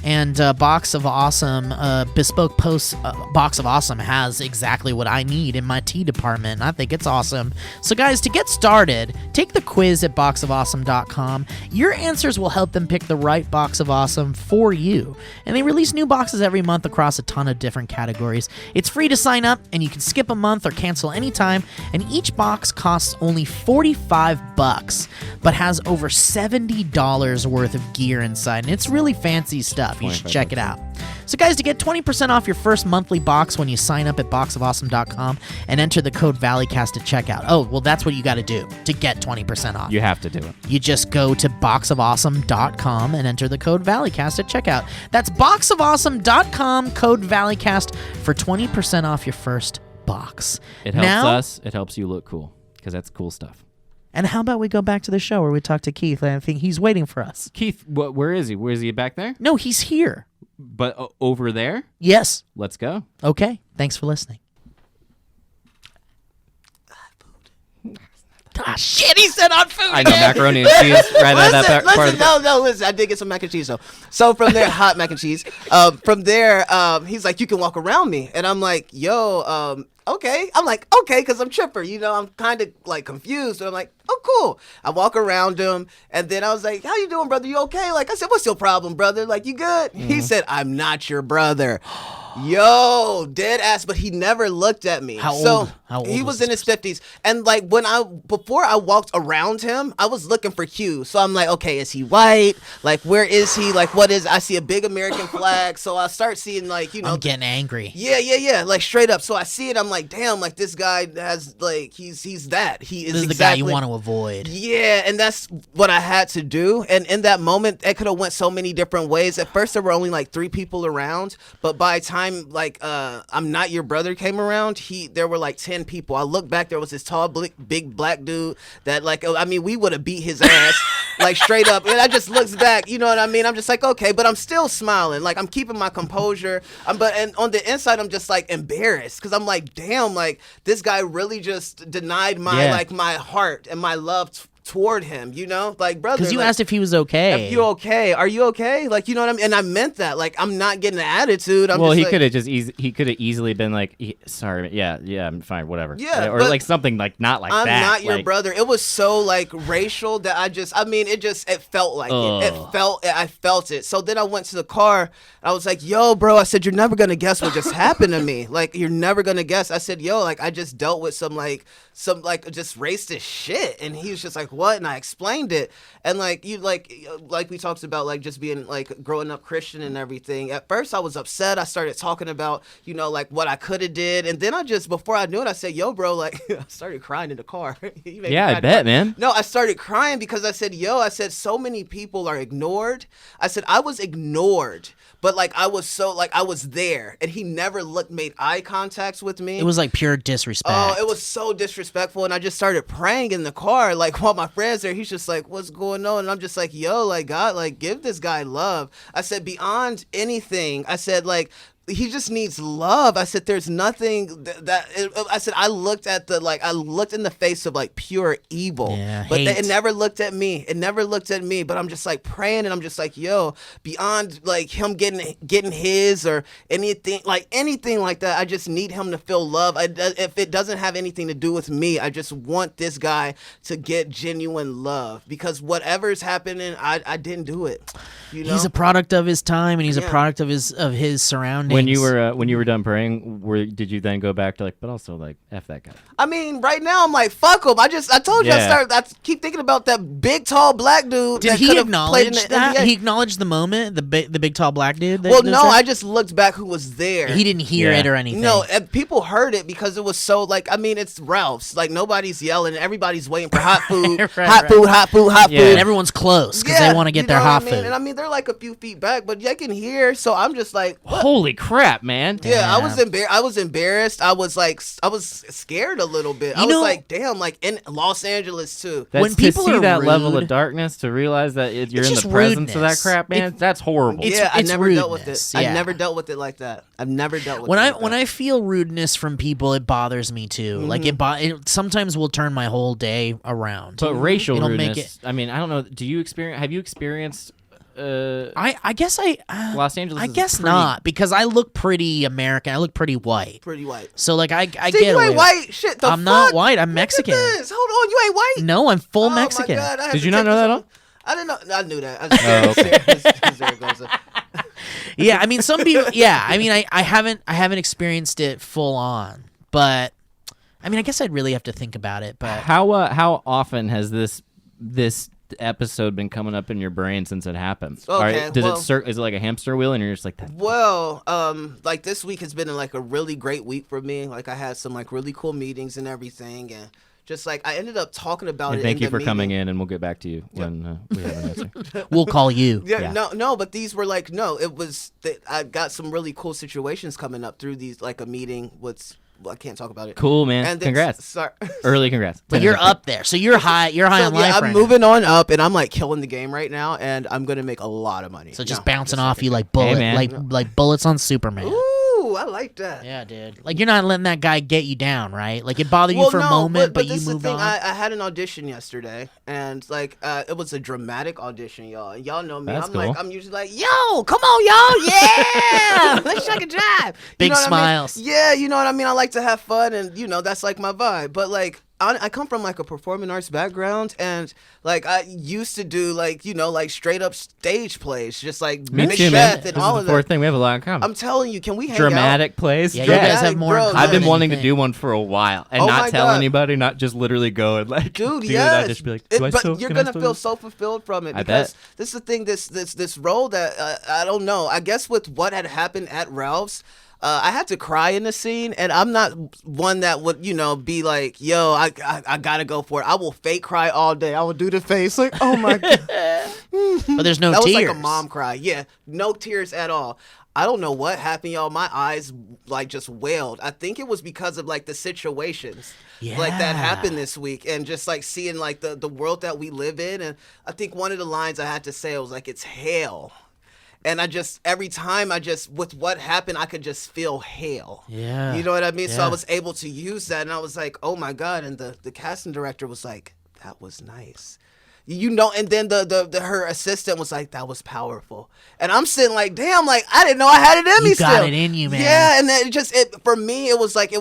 And Box of Awesome, Bespoke Post Box of Awesome has exactly what I need in my tea department. I think it's awesome. So guys, to get started, take the quiz at boxofawesome.com. Your answers will help them pick the right Box of Awesome for you. And they release new boxes every month across a ton of different categories. It's free to sign up, and you can skip a month or cancel anytime. And each box costs only $45, but has over $70 worth of gear inside. And it's really fancy stuff. You should check it out. So guys, to get 20% off your first monthly box when you sign up at boxofawesome.com and enter the code Valleycast at checkout. Oh, well, that's what you got to do to get 20% off. You have to do it. You just go to boxofawesome.com and enter the code Valleycast at checkout. That's boxofawesome.com, code Valleycast for 20% off your first box. It helps us. It helps you look cool because that's cool stuff. And how about we go back to the show where we talk to Keith? I think he's waiting for us. Keith, where is he? Where is he back there? No, he's here. But over there? Yes. Let's go. Okay. Thanks for listening. Ah, shit, he said on food. I know, macaroni and cheese. Right at that part of the... Listen, I did get some mac and cheese, though. So from there, hot mac and cheese. From there, he's like, you can walk around me. And I'm like, yo, okay. I'm like, okay, because I'm chipper. You know, I'm kind of like confused. And I'm like, oh, cool. I walk around him. And then I was like, how you doing, brother? You okay? Like, I said, what's your problem, brother? Like, you good? Mm-hmm. He said, I'm not your brother. Yo, dead ass, but he never looked at me. How old he was in his 50s. And like before I walked around him, I was looking for Q. So I'm like, okay, is he white? Like, where is he? Like, what is, I see a big American flag. So I start seeing like, you know. I'm getting angry. Yeah. Like straight up. So I see it. I'm like, damn, like this guy has like, he's that. He is this is exactly the guy you want to avoid. Yeah. And that's what I had to do. And in that moment, it could have went so many different ways. At first there were only like 3 people around, but by the time like I'm not your brother came around, there were like 10 people. I looked back, there was this tall big black dude that like, I mean, we would have beat his ass like straight up. And I just looks back, you know what I mean? I'm just like, okay, but I'm still smiling, like I'm keeping my composure. And on the inside I'm just like embarrassed because I'm like, damn, like this guy really just denied my like my heart and my love toward him, you know, like brother. Because you like, asked if he was okay. If you okay? Are you okay? Like, you know what I mean? And I meant that. Like, I'm not getting an attitude. Well, just he like, could have he could have easily been like, sorry, yeah, I'm fine, whatever. Yeah, or like something like not like I'm that. not your like, brother. It was so like racial that it felt like it. I felt it. So then I went to the car. I was like, yo, bro. I said, you're never gonna guess what just happened to me. Like, you're never gonna guess. I said, yo, like I just dealt with some just racist shit. And he was just like, what? And I explained it. And like we talked about like just being like growing up Christian and everything. At first I was upset. I started talking about, you know, like what I could have did. And then before I knew it, I said, yo, bro, like I started crying in the car. Yeah, I bet, man. No, I started crying because I said, so many people are ignored. I said, I was ignored. But like I was there, and he never made eye contacts with me. It was like pure disrespect. Oh, it was so disrespectful, and I just started praying in the car, like while my friend's there. He's just like, "What's going on?" And I'm just like, "Yo, like God, like give this guy love." I said, beyond anything, I said like. He just needs love. I said, there's nothing I said, I looked in the face of like pure evil, but it never looked at me. It never looked at me, but I'm just like praying and I'm just like, yo, beyond like him getting his or anything like that. I just need him to feel love. If it doesn't have anything to do with me, I just want this guy to get genuine love because whatever's happening, I didn't do it. You know? He's a product of his time and he's a product of his surroundings. When you were done praying, did you then go back to like, but also like F that guy? I mean, right now I'm like, fuck him. I told you I keep thinking about that big tall black dude. Did he acknowledge that? He acknowledged the moment, the big tall black dude. Well, no, I just looked back who was there. He didn't hear it or anything. No, and people heard it because it was so like, I mean, it's Ralph's. Like nobody's yelling, everybody's waiting for hot food, hot food. And everyone's close because they want to get their hot food. And I mean, they're like a few feet back, but I can hear. So I'm just like, what? Holy crap, man! Yeah, I was embarrassed. I was scared a little bit. I was like, damn, like in Los Angeles too. When people to see are that rude, level of darkness, to realize that you're in the presence of that crap, man, that's horrible. I never dealt with it. Yeah. I never dealt with it like that. I've never dealt with it. When I feel rudeness from people, it bothers me too. Mm-hmm. Like it sometimes will turn my whole day around. But racial rudeness. I mean, I don't know. Have you experienced I guess Los Angeles. I is guess pretty, not, because I look pretty American. I look pretty white. Pretty white. So like I Steve, get you away ain't with- white. Shit, the I'm fuck? not white. I'm Look at Mexican. this. Hold on, you ain't white. No, I'm full Oh Mexican. my God, I had Did to you not take know this that, one. I didn't know. I knew that. Yeah, I mean some people. Yeah, I mean I haven't experienced it full on, but I mean I guess I'd really have to think about it. But How often has this episode been coming up in your brain since it happened? Okay, Is it like a hamster wheel, and you're just like that? Well, like this week has been like a really great week for me. Like I had some like really cool meetings and everything, and just like I ended up talking about And it. thank in you the for coming meeting. in, and we'll get back to you when we have an answer. we'll call you. Yeah, no, but these were like it was that I got some really cool situations coming up through these like a meeting with. Well, I can't talk about it. Cool, man. And then, Congrats. Sorry. Early congrats. But you're up there, so you're high. You're high So, on life. I'm right moving on up, and I'm like killing the game right now, and I'm gonna make a lot of money. now. So just No, bouncing just off you like Hey, man. like bullets on Superman. Ooh, I like that. Yeah, dude. Like you're not letting that guy get you down, right? Like it bothered you Well, for no, a moment, but this you is the moved thing. on. I had an audition yesterday, and like it was a dramatic audition, y'all. And y'all know me. That's I'm cool. I'm usually like, yo, come on, y'all, yeah, let's check a jive. Big you know what smiles. I mean? Yeah, you know what I mean. I like to have fun, and that's like my vibe. But like, I come from like a performing arts background, and like I used to do like like straight up stage plays, just like Me Macbeth too, man. and This all is of the fourth that. thing. We have a lot in common. I'm telling you, can we hang Dramatic plays. Yeah, you guys have Dramatic, more. bro. in common I've been than wanting you to think. do one for a while and Oh not my tell God. anybody, not just literally go and like Dude, do yes. it. I just be like, do I but still, you're can I gonna still feel do so fulfilled from it I because bet. this is the thing. This role that I don't know. I guess with what had happened at Ralph's, I had to cry in the scene, and I'm not one that would be like, yo, I gotta go for it. I will fake cry all day. I will do the face like, oh my God. But there's no That was tears. like a mom cry. Yeah, no tears at all. I don't know what happened, y'all. My eyes like just wailed. I think it was because of like the situations like that happened this week, and just like seeing like the world that we live in. And I think one of the lines I had to say was like, it's hell. And every time with what happened, I could just feel hell. Yeah. You know what I mean? So Yeah. I was able to use that, and I was like, oh my God. And the casting director was like, that was nice. And then the her assistant was like, that was powerful. And I'm sitting like, damn, like I didn't know I had it in me You still. got it in you, man. Yeah, and then for me, it was like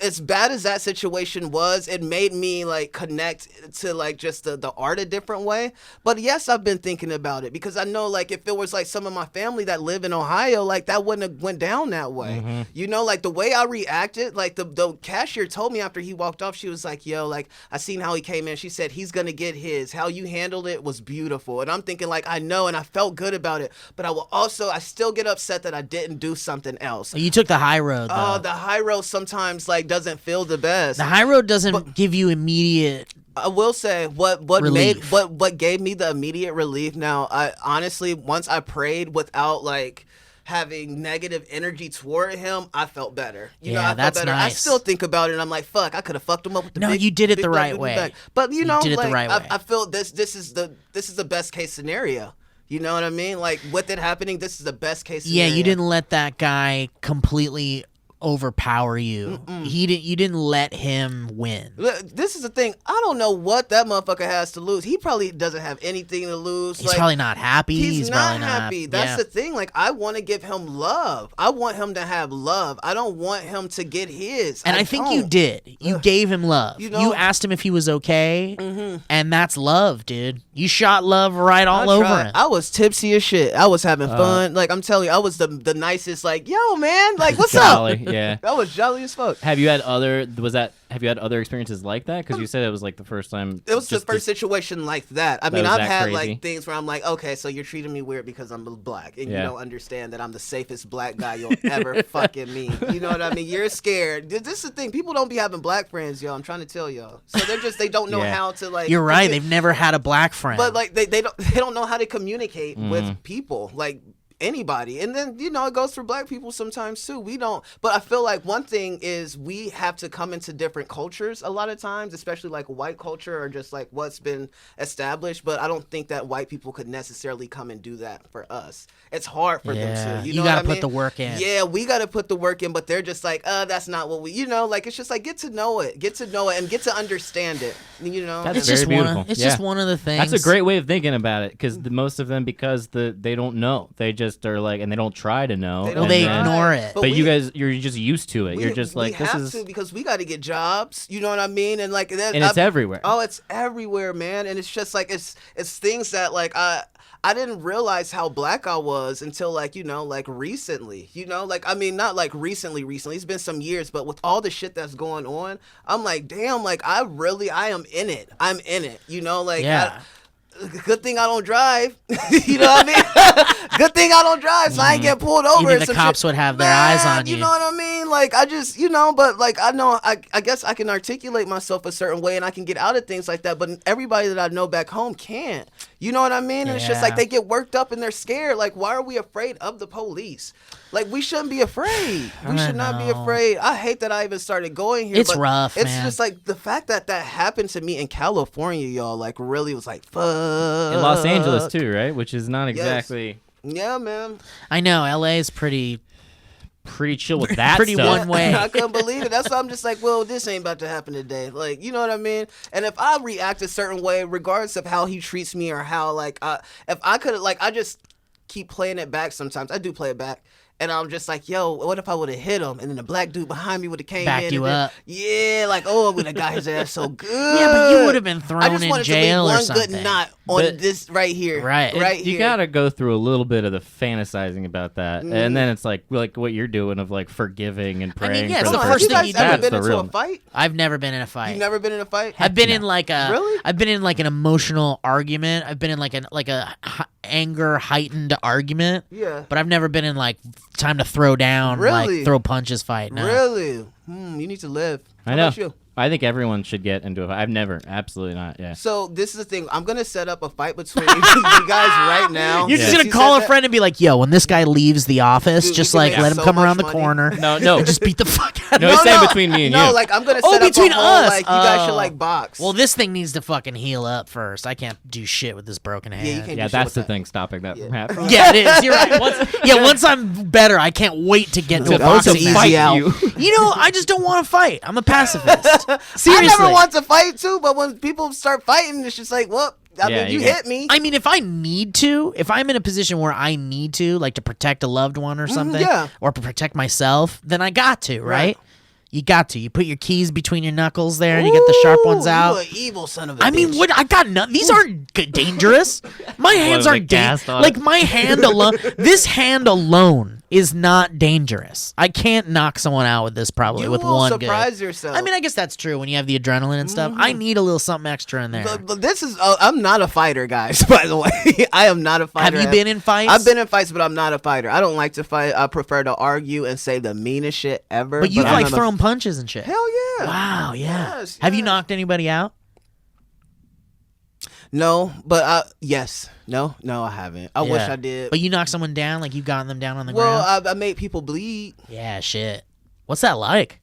as bad as that situation was, it made me like connect to like just the art a different way. But yes, I've been thinking about it because I know like if it was like some of my family that live in Ohio, like that wouldn't have went down that way. Mm-hmm. Like the way I reacted, like the cashier told me after he walked off, she was like, yo, like I seen how he came in. She said he's gonna get his. How you handled it was beautiful. And I'm thinking like, I know, and I felt good about it, but I still get upset that I didn't do something else. You took the high road. Oh, Though. the high road sometimes like doesn't feel the best. The high road doesn't give you immediate. I will say what Relief. what gave me the immediate relief. Now, I honestly, once I prayed without like having negative energy toward him, I felt better. I felt that's better. I nice. still think about it, and I'm like, fuck, I could have fucked him up with the No, big, you did it big the black right dude in way. back. But You did it the like, right way. I feel this is the best case scenario. You know what I mean? Like with it happening, this is the best case Yeah, scenario. you didn't let that guy completely overpower you. You didn't let him win. Look, this is the thing. I don't know what that motherfucker has to lose. He probably doesn't have anything to lose. He's probably not happy. He's not probably happy. That's yeah. the thing. Like, I want to give him love. I want him to have love. I don't want him to get his. And I think you did. You gave him love. You You, know- asked him if he was okay, and that's love, dude. You shot love right all over him. I was tipsy as shit. I was having fun. Like, I'm telling you, I was the nicest. Like, yo, man. Like, what's Jolly, up? yeah. I was jolly as fuck. Have you had other experiences like that? Because you said it was like the first time. It was the just first situation like that. I mean, was I've that had crazy? like things where I'm like, okay, so you're treating me weird because I'm black, and Yeah. you don't understand that I'm the safest black guy you'll ever fucking meet. You know what I mean? You're scared. This is the thing. People don't be having black friends, y'all. I'm trying to tell y'all. So they don't know Yeah. how to like. You're right. They've never had a black friend. But like they don't know how to communicate with people. Like anybody. And then, it goes for black people sometimes too. We don't, but I feel like one thing is we have to come into different cultures a lot of times, especially like white culture or just like what's been established. But I don't think that white people could necessarily come and do that for us. It's hard for them to. You got to put the work in. Yeah, we got to put the work in, but they're just like, that's not what we, like it's just like get to know it, and get to understand it. That's it's very just beautiful. It's just one of the things. That's a great way of thinking about it, because most of them, because they don't know, they just are like, and they don't try to know. They ignore it. But you guys, you're just used to it. You're just like, this is to, because we got to get jobs. You know what I mean? And like, and it's everywhere. Oh, it's everywhere, man. And it's just like it's things that like I didn't realize how black I was until like, like recently, like, I mean, not like recently, it's been some years, but with all the shit that's going on, I'm like, damn, like I am in it. I'm in it, like, yeah. Good thing I don't drive. You know what I mean? Good thing I don't drive, so I ain't get pulled over. Even the cops would have their eyes on you. You know what I mean? Like, I just, but like, I know, I guess I can articulate myself a certain way and I can get out of things like that, but everybody that I know back home can't. You know what I mean? And it's just like they get worked up and they're scared. Like, why are we afraid of the police? Like, we shouldn't be afraid. We should not be afraid. I hate that I even started going here. It's rough, It's man. just like the fact that happened to me in California, y'all, like really was like, fuck. In Los Angeles too, right? Which is not exactly. Yeah, man. I know. LA is pretty chill with that pretty stuff. one way. I couldn't believe it. That's why I'm just like, well, this ain't about to happen today. Like, you know what I mean? And if I react a certain way, regardless of how he treats me or how, like, if I could, like, I just keep playing it back sometimes. I do play it back. And I'm just like, yo, what if I would have hit him? And then the black dude behind me would have came Backed in. you up. Yeah, like, oh, I would have got his ass so good. Yeah, but you would have been thrown I just in wanted jail to or leave one something. good knot on this right here. Right. You here. gotta go through a little bit of the fantasizing about that, and then it's like what you're doing of like forgiving and praying. yeah, for it's the the Have first you thing guys you ever do. been That's the into real. a fight? I've never been in a fight. You've never been in a fight? I've been in like a Really? I've been in like an emotional argument. I've been in like a anger heightened argument. Yeah. But I've never been in like time to throw down, Really? like throw punches fight. No. Really? You need to live. I How know. about you? I think everyone should get into a fight. I've never, absolutely not. Yeah. So this is the thing. I'm gonna set up a fight between you guys right now. You're just gonna call a friend and be like, "Yo, when this guy leaves the office, Dude, just we can like make let him so come around much the money. corner, No. and just beat the fuck out of No, him." it's saying between me and you. No, like I'm gonna set up between a whole, us. like you guys should Oh. like box. Well, this thing needs to fucking heal up first. I can't do shit with this broken hand. Yeah, you can't Yeah, do shit that's with the that. thing stopping that from happening. Yeah, it is. You're right. Once I'm better, I can't wait to get to a Dude, I want some boxing easy match. out. You know, I just don't want to fight. I'm a pacifist. Seriously. I never want to fight too, but when people start fighting, it's just like, well, I Yeah, mean, you you hit me. I mean, if I need to, if I'm in a position where I need to, like to protect a loved one or something, yeah. or to protect myself, then I got to, right? You got to. You put your keys between your knuckles there, and you get the sharp ones Ooh, out. You an evil son of a I mean, bitch. what? I got none. These aren't dangerous. My hands with a aren't cast dangerous. on Like it? my hand alone. This hand alone is not dangerous. I can't knock someone out with this probably You with will one surprise good. yourself. I mean, I guess that's true when you have the adrenaline and stuff. I need a little something extra in there. But this is, I'm not a fighter, guys, by the way. I am not a fighter. Have you been in fights? I've been in fights, but I'm not a fighter. I don't like to fight. I prefer to argue and say the meanest shit ever. But you've I'm like not a- thrown punches and shit. Hell yeah. Wow, yeah. Yes, Have you yes. knocked anybody out? No, but yes. No, I haven't. I wish Yeah. I did. But you knocked someone down, like you gotten them down on the Well, ground? I made people bleed. Yeah, shit. What's that like?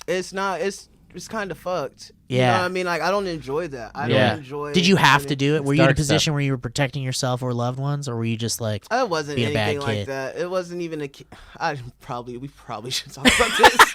It's not. It's kind of fucked. You Yeah. know what I mean? Like, I don't enjoy that. I Yeah. don't enjoy. Did you have I to mean, do it? Were you in a dark position stuff. where you were protecting yourself or loved ones, or were you just like, It wasn't Be a bad anything like kid. that. It wasn't even a. We probably should talk about this.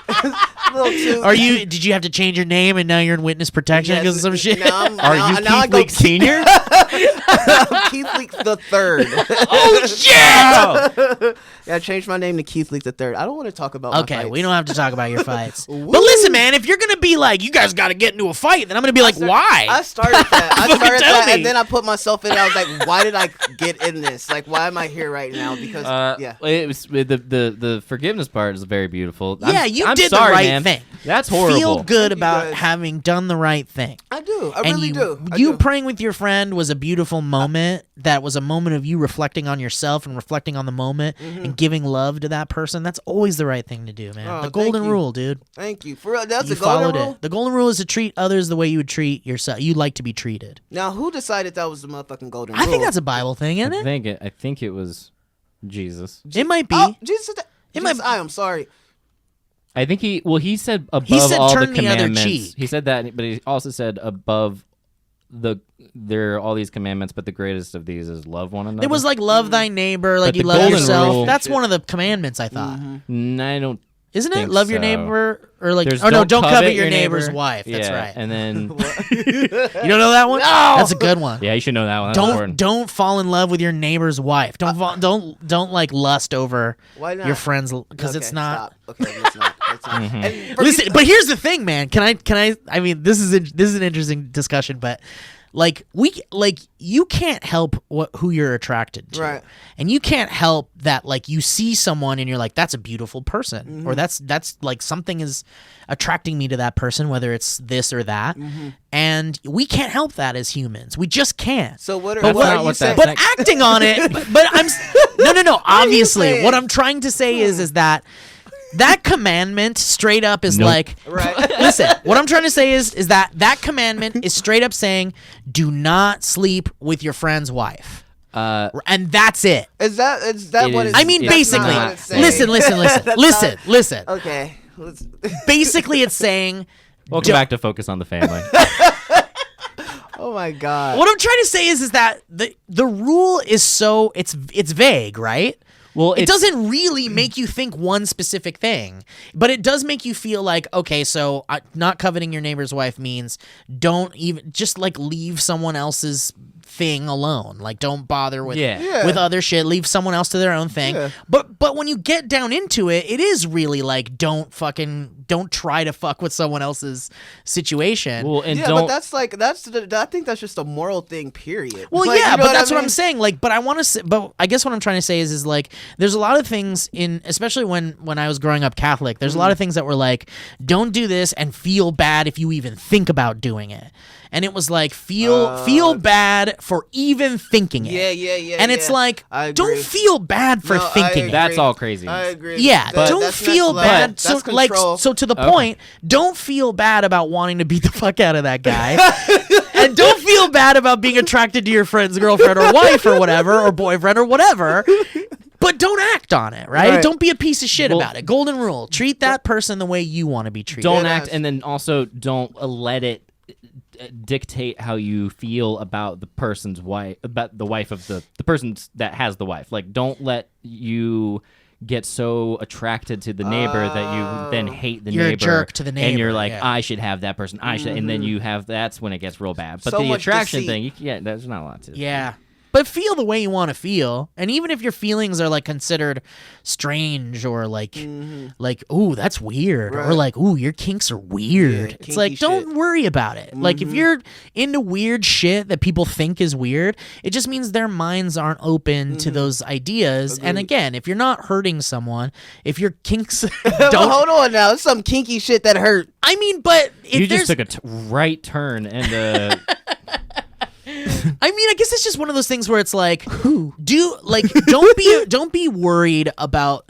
A little too. are you? Did you have to change your name and now you're in witness protection because of some shit? Now I'm, Are now, you now I Keith go Leak Senior? I'm Keith Leak the Third. Oh shit! Wow. Yeah, I changed my name to Keith Leak the Third. I don't want to talk about. Okay, my fights. we don't have to talk about your fights. But listen, man, if you're gonna be like, you guys got to get into a fight, then I'm gonna be like, why? I started that. Fucking tell me. And then I put myself in it. I was like, why did I get in this? Like, why am I here right now? Because yeah. It was the forgiveness part is very beautiful. Yeah, you I'm did the sorry, right man. thing. That's horrible. Feel good Thank you, about guys. having done the right thing. I do. I And really do. I you do. praying with your friend was a beautiful moment. That was a moment of you reflecting on yourself and reflecting on the moment and giving love to that person. That's always the right thing to do, man. Oh, The thank golden you. rule, dude. Thank you. For real, that's You the golden followed rule. it. The golden rule is to treat others the way you would treat yourself. You like to be treated. Now, who decided that was the motherfucking golden rule? I think that's a Bible thing, isn't I it? think it was. Jesus. It might be. Oh, Jesus, It might- I am sorry. I think he said above He said all turn the the other commandments. cheek. He said that, but he also said above there are all these commandments, but the greatest of these is love one another. It was like love thy neighbor, like But you the love golden yourself. rule- That's one of the commandments, I thought. I don't. Isn't it? think Love your so. neighbor, or like, There's don't covet your neighbor's wife. Yeah, That's right. And then You don't know that one? No, that's a good one. yeah, you should know that one. That's important. Don't fall in love with your neighbor's wife. Don't like lust over Why not? your friends because Okay, it's not. Stop. Okay, it's not. It's not. And for Listen, people- but here's the thing, man. Can I? I mean, this is an interesting discussion, but like you can't help who you're attracted to, Right. and you can't help that like you see someone and you're like, that's a beautiful person, or that's like something is attracting me to that person, whether it's this or that, and we can't help that as humans. We just can't. So what are, But what not are you what saying? that- But acting on it, but I'm no. Obviously, saying? what I'm trying to say is that commandment straight up is Nope. like. Right. Listen, what I'm trying to say is that commandment is straight up saying, do not sleep with your friend's wife, and that's it. Is that It what is- it's I mean, It's basically, not it's saying. listen, That's listen. Okay. Let's, Basically, it's saying. Welcome back to Focus on the Family. oh my God. What I'm trying to say is that the rule is so it's vague, right? Well, It doesn't really make you think one specific thing, but it does make you feel like, okay, so not coveting your neighbor's wife means don't even just like leave someone else's thing alone. Like don't bother with Yeah. with other shit. Leave someone else to their own thing. Yeah. But when you get down into it, it is really like don't try to fuck with someone else's situation. Well, and Yeah, don't. but I think that's just a moral thing. Period. Well, Like, yeah, you know but that's I what mean? I'm saying. Like, but I want to say, but I guess what I'm trying to say is like, there's a lot of things especially when I was growing up Catholic, there's a lot of things that were like, don't do this and feel bad if you even think about doing it. And it was like, feel bad for even thinking it. Yeah. And it's like, I agree. don't feel bad for No, I thinking agree. it. That's all crazy. I agree. Yeah, That- don't that's feel next level. bad. So That's control. so to the point, don't feel bad about wanting to beat the fuck out of that guy. And don't feel bad about being attracted to your friend's girlfriend or wife or whatever, or boyfriend or whatever. But don't act on it, right? Right. Don't be a piece of shit Well- about it. Golden rule. Treat that person the way you want to be treated. Don't Dead act, ass. and then also don't let it dictate how you feel about the person's wife, about the wife of the person that has the wife. Like, don't let you get so attracted to the neighbor that you then hate the You're a neighbor. jerk to the and neighbor, you're like, yeah. I should have that person. I should, and then you have that's when it gets real bad. But So the much attraction deceit. thing, there's not a lot to it. Yeah. But feel the way you want to feel. And even if your feelings are like considered strange or like ooh, that's weird. Or Right. like, ooh, your kinks are weird. Yeah, it's like, kinky don't shit. worry about it. Like if you're into weird shit that people think is weird, it just means their minds aren't open to those ideas. And Agreed. again, if you're not hurting someone, if your kinks Well, don't hold on now. It's some kinky shit that hurt. I mean, but if You there's just took a right turn and I mean, I guess it's just one of those things where it's like, don't be worried about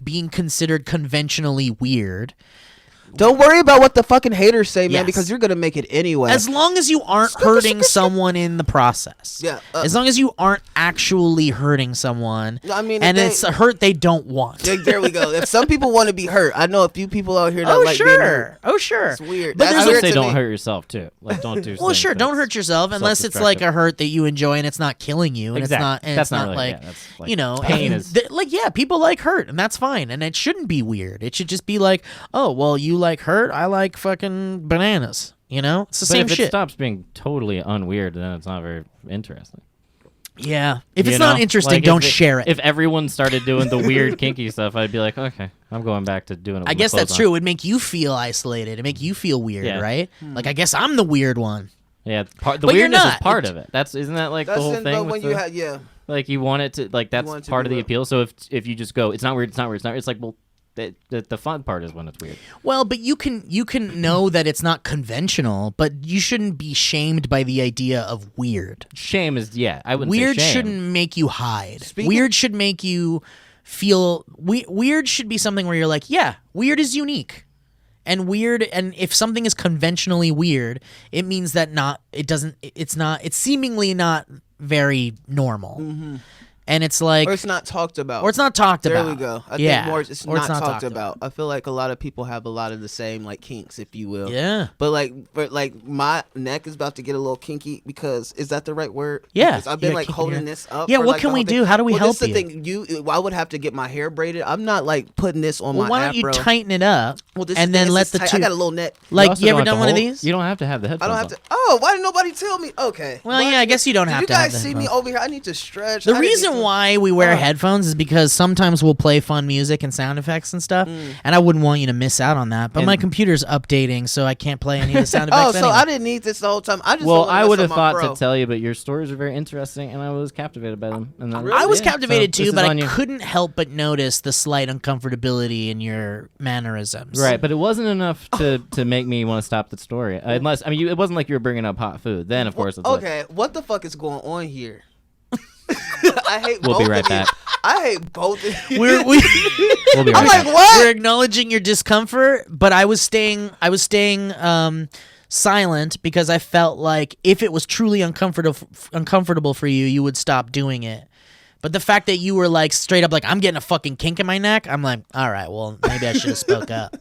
being considered conventionally weird. Don't worry about what the fucking haters say, man, Yes. because you're gonna make it anyway. As long as you aren't hurting someone in the process. Yeah, as long as you aren't actually hurting someone. I mean, and if it's a hurt they don't want. Yeah, there we go. If some people want to be hurt, I know a few people out here that Oh like being hurt. sure. Oh sure. It's weird. But That's I there's would weird say to don't me. hurt yourself too. Like don't do. Well, things sure. Don't that's hurt yourself unless it's like a hurt that you enjoy and it's not killing you and Exactly. it's not. And That's it's not not really- like, yeah, that's like you know, pain is- people like hurt and that's fine and it shouldn't be weird. It should just be like, oh well, you like hurt, I like fucking bananas. You know, it's the But same if it shit. stops being totally unweird, then it's not very interesting. Yeah. If You it's not know? interesting, Like, don't if share it. If everyone started doing the weird kinky stuff, I'd be like, okay, I'm going back to doing it. With I my guess clothes that's on. true. It would make you feel isolated. It'd make you feel weird, Yeah. right? Like I guess I'm the weird one. Yeah, the But you're weirdness is not. part of it. Isn't that like That's the whole in, thing? but with when the- you had, yeah. like you want it to like that's want it to part be of the real. appeal. So if you just go, it's not weird, it's not weird, it's not. It's like well, the fun part is when it's weird. Well, but you can know that it's not conventional, but you shouldn't be shamed by the idea of weird. Shame is I wouldn't Weird say shame. shouldn't make you hide. Speaking- Weird should make you feel weird should be something where you're like, yeah, weird is unique. And if something is conventionally weird, it means that it's seemingly not very normal. and it's like, or it's not talked about. or it's not talked There about. we go. I Yeah. think more it's Or not talked about. I feel like a lot of people have a lot of the same like kinks, if you will. Yeah. But like my neck is about to get a little kinky because is that the right word? Yeah. Because I've You been got like kink in holding your- this up. Yeah, for, what like, can the we whole do? thing. How do we Well, help this is you? the thing. I would have to get my hair braided. I'm not like putting this on Well, my why don't you afro. tighten it up Well, this and is then the thing, let it's the tight. two? I got a little neck. Like, also you ever don't have done to one of hold- these? You don't have to have the I headphones don't have on. to. Oh, why did nobody tell me? Okay. Well, Why- yeah, I guess you don't Did have you to have guys the see me headphones. over here? I need to stretch. The I didn't reason need to- why we wear Oh. headphones is because sometimes we'll play fun music and sound effects and stuff, and I wouldn't want you to miss out on that. But And- my computer's updating, so I can't play any of the sound Oh, effects so anyway. I didn't need this the whole time. I just Well, don't wanna I mess would up have my thought fro. to tell you, but your stories are very interesting, and I was captivated by them. And then, I was yeah, captivated so too, this is but I on you. couldn't help but notice the slight uncomfortability in your mannerisms. Right, but it wasn't enough to make me want to stop the story. Unless, I mean, it wasn't like you were bringing up hot food. Then, of course, it's like, Okay, what the fuck is going on here? I hate We'll both be right of you. back. I hate both of you. we we'll be right I'm like, back. what? we're acknowledging your discomfort, but I was staying silent because I felt like if it was truly uncomfortable for you, you would stop doing it. But the fact that you were like straight up like, I'm getting a fucking kink in my neck, I'm like, all right, well, maybe I should have spoke up.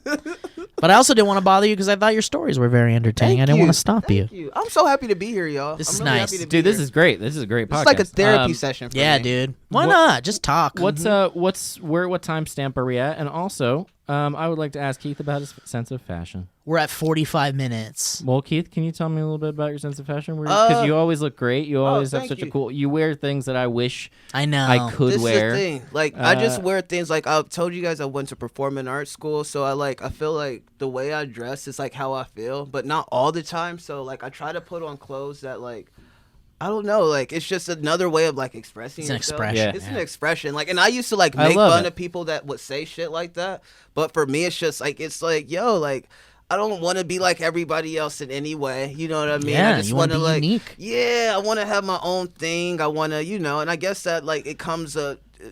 But I also didn't want to bother you because I thought your stories were very entertaining. I didn't want to stop you. Thank you. I'm so happy to be here, y'all. This I'm is really nice. happy to be Dude, this here. is great. This is a great podcast. It's like a therapy session for Yeah, me. dude. Why What- not? Just talk. What timestamp are we at? And also, I would like to ask Keith about his sense of fashion. We're at 45 minutes. Well, Keith, can you tell me a little bit about your sense of fashion? Because you always look great. You always have thank such a you. cool. You wear things that I wish I know. I could This wear. is the thing. Like I just wear things like I told you guys I went to performing arts school, so I feel like the way I dress is like how I feel, but not all the time. So like I try to put on clothes that like I don't know, like it's just another way of like expressing It's an yourself. expression. Yeah. It's an expression. Like and I used to like I make love fun it. of people that would say shit like that, but for me it's just like yo, like I don't want to be like everybody else in any way. You know what I mean? Yeah, I just you wanna want to be like unique. yeah, I want to have my own thing. I want to, and I guess that like it comes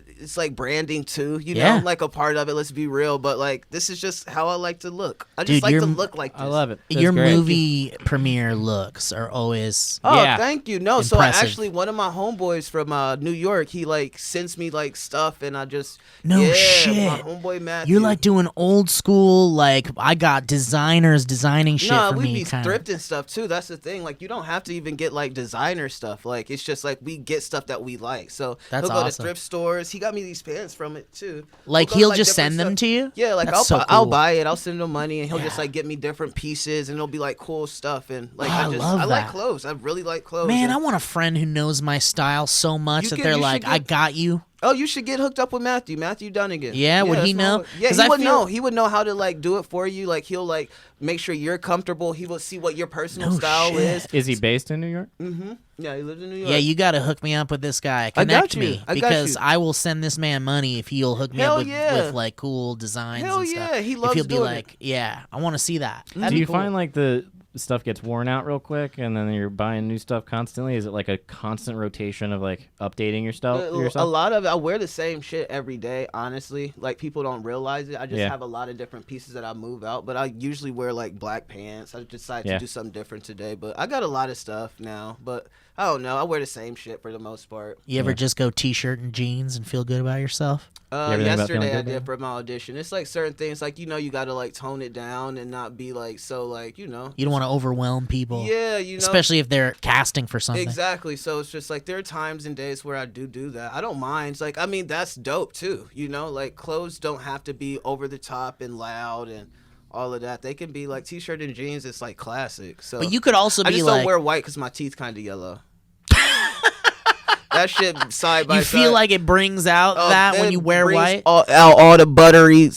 it's like branding too, Yeah. I'm like a part of it. Let's be real, but like this is just how I like to look. I Dude, just like you're- to look like this. I love it. That's Your great. movie premiere looks are always Oh, Yeah. thank you. No, so Impressive. actually, one of my homeboys from New York, he like sends me like stuff, and I just No yeah, shit. My homeboy Matthew. You're like doing old school, like I got designers designing shit Nah, for we me. be kinda. thrifting stuff too. That's the thing. Like you don't have to even get like designer stuff. Like it's just like we get stuff that we like. So That's he'll go awesome. to thrift stores. He got me these pants from it too. Like We'll go to, he'll like, just different send them stuff. to you. Yeah, like That's so I'll cool. buy it. I'll send him money, and he'll just Yeah. like get me different pieces, and it'll be like cool stuff. And like Oh, I love I like that. clothes. I really like clothes. Man, and- I want a friend who knows my style so much You that can- they're you should like, get- I got you. Oh, you should get hooked up with Matthew Dunnigan. Yeah, would that's he my know? homeboy. Yeah, 'Cause he I would feel- know. He would know how to like do it for you. Like he'll like make sure you're comfortable. He will see what your personal No style shit. is. Is he based in New York? Yeah, he lives in New York. Yeah, you got to hook me up with this guy. I got Connect you. me I got because you. I will send this man money if he'll hook me Hell up with, yeah. with like cool designs Hell and stuff. yeah, he if loves he'll be doing like, yeah, I want to see that. That'd Do be you cool. find like the stuff gets worn out real quick, and then you're buying new stuff constantly? Is it like a constant rotation of like updating yourself? A lot of it, I wear the same shit every day, honestly. Like people don't realize it. I just Yeah. have a lot of different pieces that I move out, but I usually wear like black pants. I decided Yeah. to do something different today, but I got a lot of stuff now, but I don't know. I wear the same shit for the most part. You ever just go t-shirt and jeans and feel good about yourself? You ever think about feeling Yesterday I good, did man? for my audition. It's like certain things, like you gotta like tone it down and not be like so like You don't want to overwhelm people. Yeah, Especially if they're casting for something. Exactly. So it's just like there are times and days where I do that. I don't mind. Like I mean that's dope too. Like clothes don't have to be over the top and loud and all of that. They can be like t-shirt and jeans. It's like classic. So But you could also I be just like, don't wear white because my teeth kind of yellow. That shit side by you side. feel like it brings out that when it you wear brings white? all the buttery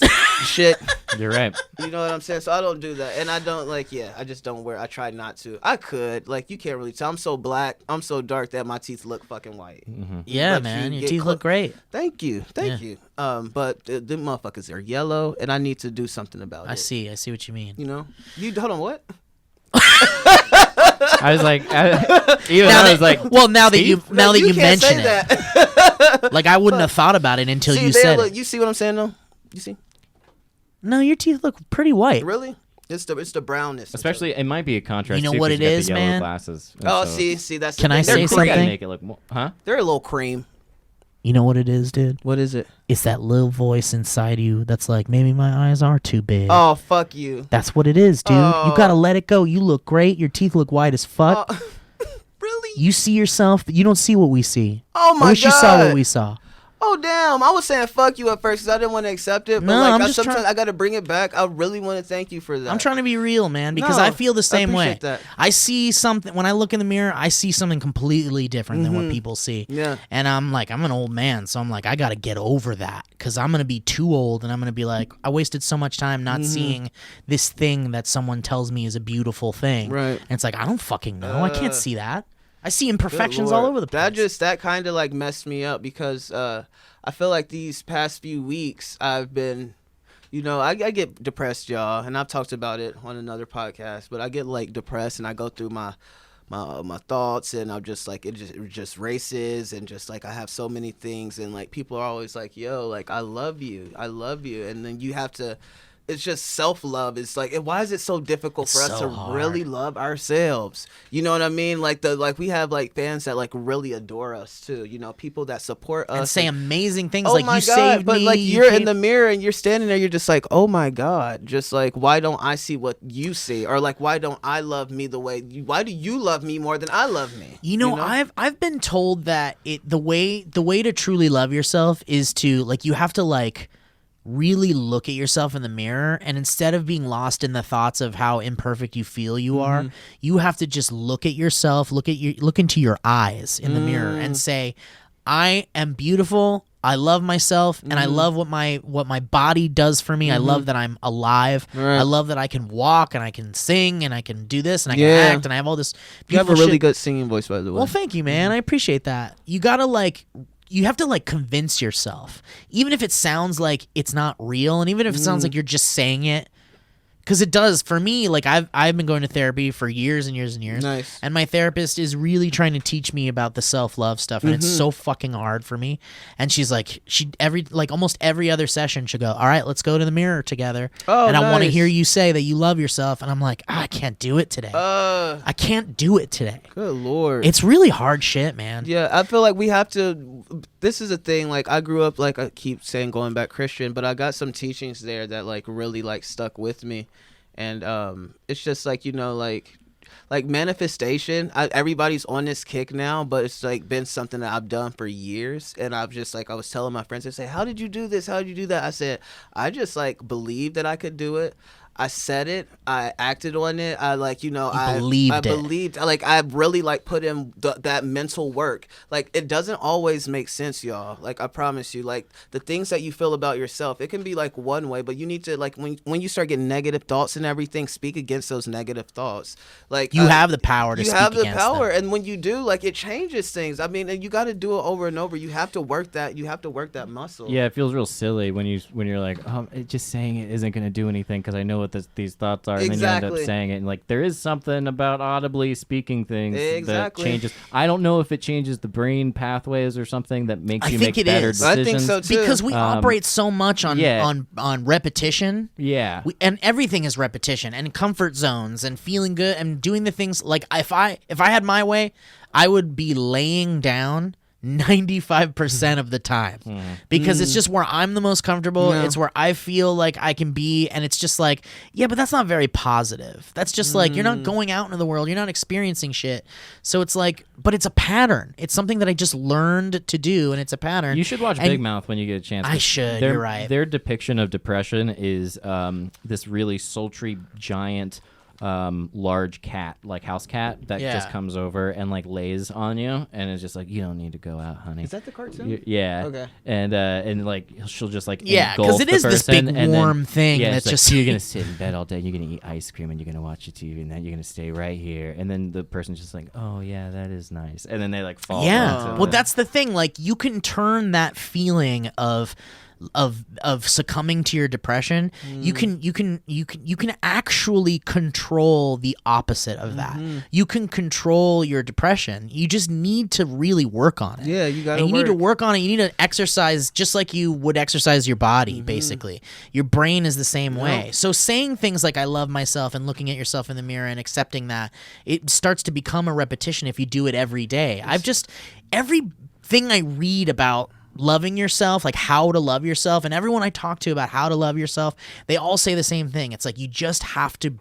shit. You're right. You know what I'm saying? So I don't do that. And I don't I just don't wear. I try not to. I could. Like you can't really tell. I'm so black. I'm so dark that my teeth look fucking white. Yeah, But man. you Your get teeth look great. Thank you. Thank you. But the motherfuckers are yellow and I need to do something about it. I see what you mean. You hold on, what? I was like, I was like, well, now that you can't mention say it, that. like I wouldn't have thought about it until See, you there, said look, it. you see what I'm saying though? You see? No, your teeth look pretty white. Really? It's the brownness. especially it might be a contrast. You know too, what 'cause it you got the is, yellow man? Glasses. And Oh, so see, that's. Can the I thing. say They're you gotta something? make it look more, huh? They're a little cream. You know what it is, dude? What is it? It's that little voice inside you that's like, maybe my eyes are too big. Oh, fuck you. That's what it is, dude. Oh. You gotta let it go. You look great. Your teeth look white as fuck. Really? You see yourself, but you don't see what we see. Oh, my I wish God. you saw what we saw. Oh, damn. I was saying fuck you at first because I didn't want to accept it. But No, like, I'm I just sometimes trying- I got to bring it back. I really want to thank you for that. I'm trying to be real, man, because No, I feel the same way. appreciate that. I see something, when I look in the mirror, I see something completely different than what people see. Yeah. And I'm like, I'm an old man, so I'm like, I got to get over that because I'm going to be too old and I'm going to be like, I wasted so much time not seeing this thing that someone tells me is a beautiful thing. Right. And it's like, I don't fucking know. I can't see that. I see Good imperfections all Lord. over the place. That kind of like messed me up because I feel like these past few weeks I've been, you know, I get depressed, y'all, and I've talked about it on another podcast, but I get like depressed and I go through my thoughts and I'm just like it just races and just like I have so many things and like people are always like, yo, like I love you, and then you have to. It's just self-love. It's like, why is it so difficult for us so to hard. really love ourselves? You know what I mean? Like we have like fans that like really adore us too. You know, people that support us And say amazing things oh like, my you God, saved but me. like you you're came- in the mirror and you're standing there, you're just like, oh my God, just like why don't I see what you see, or like why don't I love me the way? Why do you love me more than I love me? You know, I've been told that the way to truly love yourself is to like you have to like really look at yourself in the mirror, and instead of being lost in the thoughts of how imperfect you feel you are, you have to just look at yourself, look into your eyes in the mirror and say, I am beautiful. I love myself and I love what my body does for me. I love that I'm alive. Right. I love that I can walk and I can sing and I can do this and I can Yeah. act and I have all this You have a beautiful really shit. good singing voice, by the way. Well, thank you, man. I appreciate that. You gotta you have to like convince yourself, even if it sounds like it's not real, and even if it sounds like you're just saying it, because it does for me. Like I've been going to therapy for years and years and years. Nice. And my therapist is really trying to teach me about the self-love stuff, and it's so fucking hard for me. And she's like, almost every other session she'll go, all right, let's go to the mirror together. Oh, and I want to nice. hear you say that you love yourself. And I'm like, I can't do it today. I can't do it today. Good Lord. It's really hard shit, man. Yeah, I feel like we have to. This is a thing. Like I grew up, like I keep saying, going back Christian, but I got some teachings there that like really like stuck with me, and it's just like, you know, like manifestation. Everybody's on this kick now, but it's like been something that I've done for years, and I've just like I was telling my friends, they say, how did you do this? How did you do that? I said, I just like believed that I could do it. I said it. I acted on it. I like, you know, I believed. Like I really like put in that mental work. Like it doesn't always make sense, y'all. Like I promise you, like the things that you feel about yourself, it can be like one way, but you need to like when you start getting negative thoughts and everything, speak against those negative thoughts. Like You have the power to you speak have the against power, them. and when you do, like it changes things. I mean, and you got to do it over and over. You have to work that. You have to work that muscle. Yeah, it feels real silly when you're like, just saying it isn't going to do anything because I know what these thoughts are, and then you end up Exactly. saying it, and like there is something about audibly speaking things Exactly. that changes. I don't know if it changes the brain pathways or something that makes I you think make it better is. decisions. I think so too. Because we operate so much on yeah. on repetition. Yeah. And everything is repetition and comfort zones and feeling good and doing the things like if I had my way, I would be laying down 95% of the time because it's just where I'm the most comfortable. Yeah. It's where I feel like I can be, and it's just like, yeah, but that's not very positive. That's just like you're not going out into the world, you're not experiencing shit. So it's like, but it's a pattern. It's something that I just learned to do, and it's a pattern. You should watch And Big Mouth when you get a chance. I should, Their, you're right. Their depiction of depression is this really sultry, giant, large cat, like house cat, that Yeah. just comes over and like lays on you, and it's just like, you don't need to go out, honey. Is that the cartoon? Yeah. Okay. And like she'll just like Yeah, engulf it the is this person, big and then- warm thing yeah, that's it's like, just you're gonna sit in bed all day, you're gonna eat ice cream, and you're gonna watch your TV, and then you're gonna stay right here, and then the person's just like, oh yeah, that is nice, and then they like fall. Yeah. into Well, the- that's the thing. Like, you can turn that feeling of succumbing to your depression. You can actually control the opposite of that. You can control your depression. You just need to really work on it. Yeah, you gotta And you need to work. work on it. You need to exercise just like you would exercise your body, basically. Your brain is the same way. So saying things like I love myself and looking at yourself in the mirror and accepting that, it starts to become a repetition if you do it every day. Everything I read about loving yourself, like how to love yourself, and everyone I talk to about how to love yourself, they all say the same thing. It's like you just have to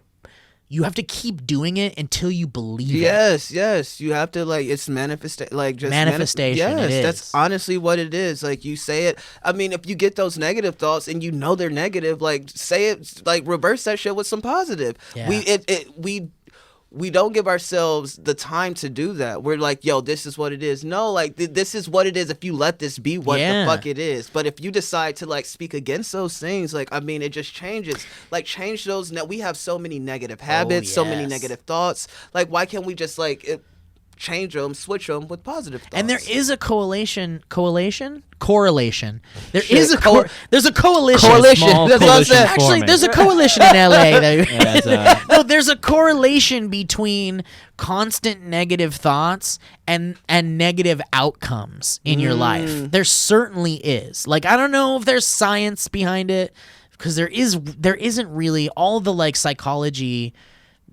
keep doing it until you believe it. Yes. You have to it's manifestation. Yes, it is. that's honestly what it is. Like you say it. I mean, if you get those negative thoughts and you know they're negative, like say it, like reverse that shit with some positive. Yeah. We don't give ourselves the time to do that. We're like, yo, this is what it is. No, like this is what it is if you let this be what the fuck it is. But if you decide to speak against those things, I mean, it just changes. Change those. We have so many negative habits, so many negative thoughts. Why can't we just change them, switch them with positive thoughts? And there is a correlation. There's a coalition. Small That's what I'm saying. Actually, forming. there's a coalition in LA. Yeah, No, there's a correlation between constant negative thoughts and negative outcomes in your life. There certainly is. I don't know if there's science behind it, because there isn't really. All the psychology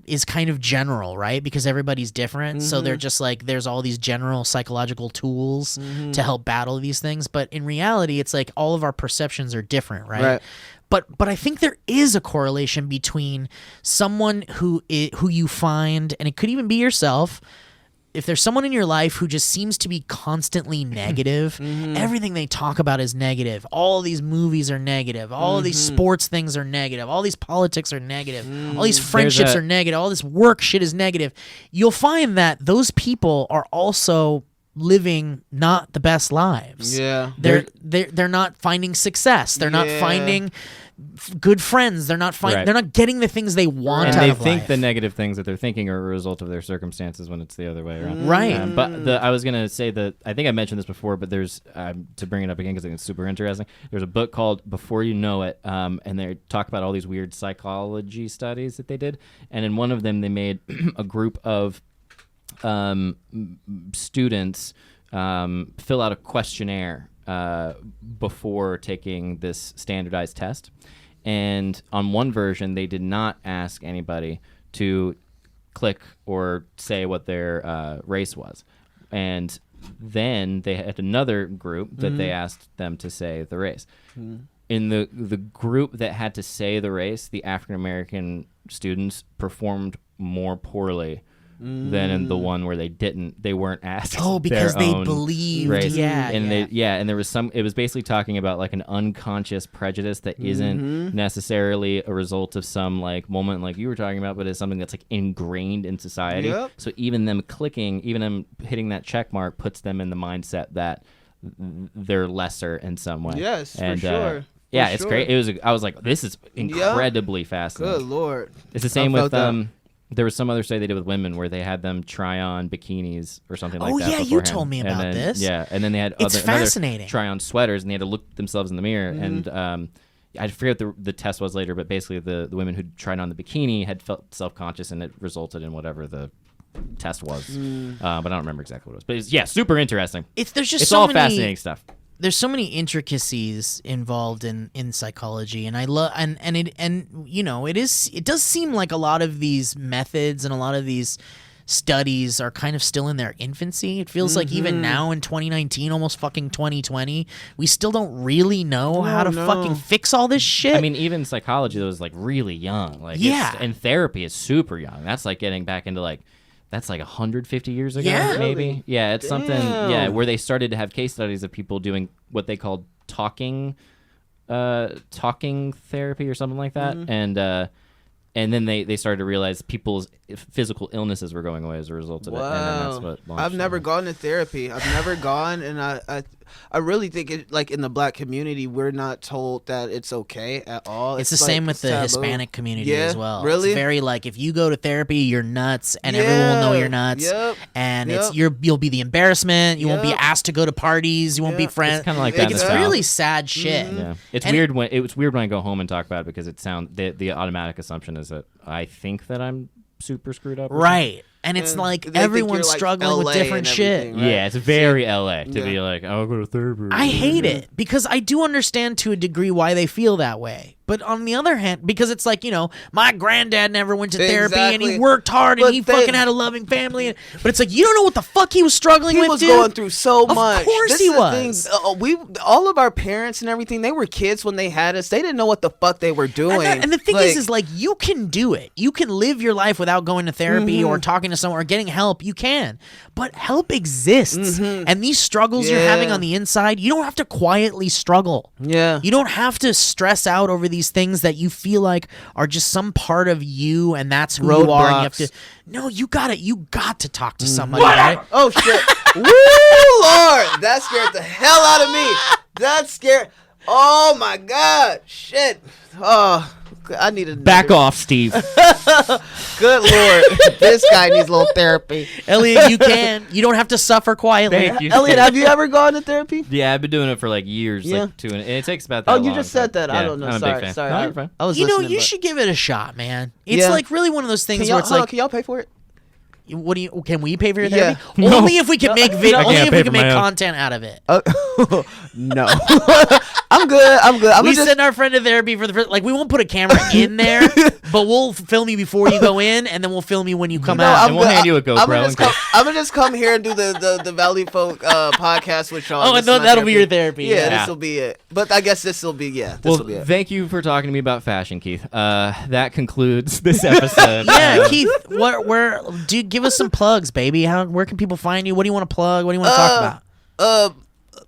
is kind of general, right? Because everybody's different. So they're just there's all these general psychological tools to help battle these things. But in reality, it's all of our perceptions are different, right? But I think there is a correlation between someone who you find, and it could even be yourself. If there's someone in your life who just seems to be constantly negative, everything they talk about is negative. All these movies are negative. All of these sports things are negative. All these politics are negative. All these friendships are negative. All this work shit is negative. You'll find that those people are also living not the best lives. Yeah. They're not finding success. They're not finding good friends. They're not They're not getting the things they want and out they of think life. the negative things that they're thinking are a result of their circumstances when it's the other way around. Right. But I was going to say that I think I mentioned this before, but there's to bring it up again because I think it's super interesting. There's a book called Before You Know It, and they talk about all these weird psychology studies that they did. And in one of them, they made a group of students fill out a questionnaire before taking this standardized test. And on one version, they did not ask anybody to click or say what their race was. And then they had another group that they asked them to say the race. In the group that had to say the race, the African-American students performed more poorly than in the one where they weren't asked. Oh, because their they own believed. race. And and there was it was basically talking about an unconscious prejudice that isn't necessarily a result of some moment like you were talking about, but is something that's ingrained in society. Yep. So even them hitting that check mark puts them in the mindset that they're lesser in some way. Yes, and, for sure. Yeah, For it's sure. great. I was like, this is incredibly fascinating. Good Lord. It's the same I with felt that. there was some other study they did with women where they had them try on bikinis or something like that. Oh, yeah, you beforehand. told me And about then- this. Yeah, and then they had It's another fascinating. try on sweaters, and they had to look themselves in the mirror. And I forget what the test was later, but basically the women who tried on the bikini had felt self-conscious, and it resulted in whatever the test was. But I don't remember exactly what it was. But it's super interesting. There's just It's so all many, fascinating stuff. There's so many intricacies involved in psychology, and I love and it does seem like a lot of these methods and a lot of these studies are kind of still in their infancy. It feels like even now in 2019, almost fucking 2020, we still don't really know how to fucking fix all this shit. I mean, even psychology though is really young. And therapy is super young. That's getting back into that's 150 years ago, Yeah. maybe. Really? Yeah, it's something. Damn. Yeah, where they started to have case studies of people doing what they called talking therapy or something like that, and then they started to realize people's physical illnesses were going away as a result of it. And then that's what launched I've never it. gone to therapy. I've never gone, and I really think in the Black community, we're not told that it's okay at all. it's the same with the taboo. Hispanic community Yeah, as well. really? It's very if you go to therapy, you're nuts, and everyone will know you're nuts. Yep. And Yep. you'll be the embarrassment. You won't be Yep. asked to go to parties. You won't be Yep. friends. It's kinda like that in It's the South. really sad shit. Yeah, it's And- weird when I go home and talk about it because the automatic assumption is that I think that I'm super screwed up. or something. Right. And it's like They think everyone's you're, like, struggling with LA different and shit. everything, right? Yeah, it's very LA to Yeah. be like, I'll go to therapy. I hate it because I do understand to a degree why they feel that way. But on the other hand, because it's like, my granddad never went to therapy and he Exactly. worked hard and But he they- fucking had a loving family. But it's like, you don't know what the fuck he was struggling He with, was dude. going through so Of much. course This he is the was. thing. All of our parents and everything, they were kids when they had us. They didn't know what the fuck they were doing. And the thing is like, you can do it. You can live your life without going to therapy or talking to someone or getting help. You can. But help exists. And these struggles you're having Yeah. on the inside, you don't have to quietly struggle. Yeah. You don't have to stress out over these things that you feel like are just some part of you and that's who you are. And you have to. Roadblocks. No, you got to talk to somebody, right? Oh shit! Woo, Lord, that scared the hell out of me. That scared. Oh my God, shit. Oh, I need a Back off, Steve. Good Lord, this guy needs a little therapy. Elliot, you can. You don't have to suffer quietly. Thank you. Elliot, have you ever gone to therapy? Yeah, I've been doing it for like years, Yeah. like 2, and it takes about that Oh, long. you just said but that. I yeah, don't know. I'm a Sorry, big fan. sorry. No, you're fine. I was You know, listening, you but- should give it a shot, man. It's Yeah. like really one of those things Can where y'all, it's like, can y'all pay for it? what do you? Can we pay for your Yeah. therapy? Only if we can make I only can't if pay we for can make my own. content out of it. No. I'm good. I'm We just. send our friend to therapy for the first, like we won't put a camera in there, but we'll film you before you go in, and then we'll film you when you come out. And we'll hand you a GoPro I'm gonna, in case. I'm gonna just come here and do the Valleyfolk podcast with y'all. Oh, This and is my that'll be your therapy. Yeah, Yeah. this will be it. But I guess this will be this Well, will be it. thank you for talking to me about fashion, Keith. That concludes this episode. Yeah, Keith, where dude, give us some plugs, baby. Where can people find you? What do you want to plug? What do you want to talk about?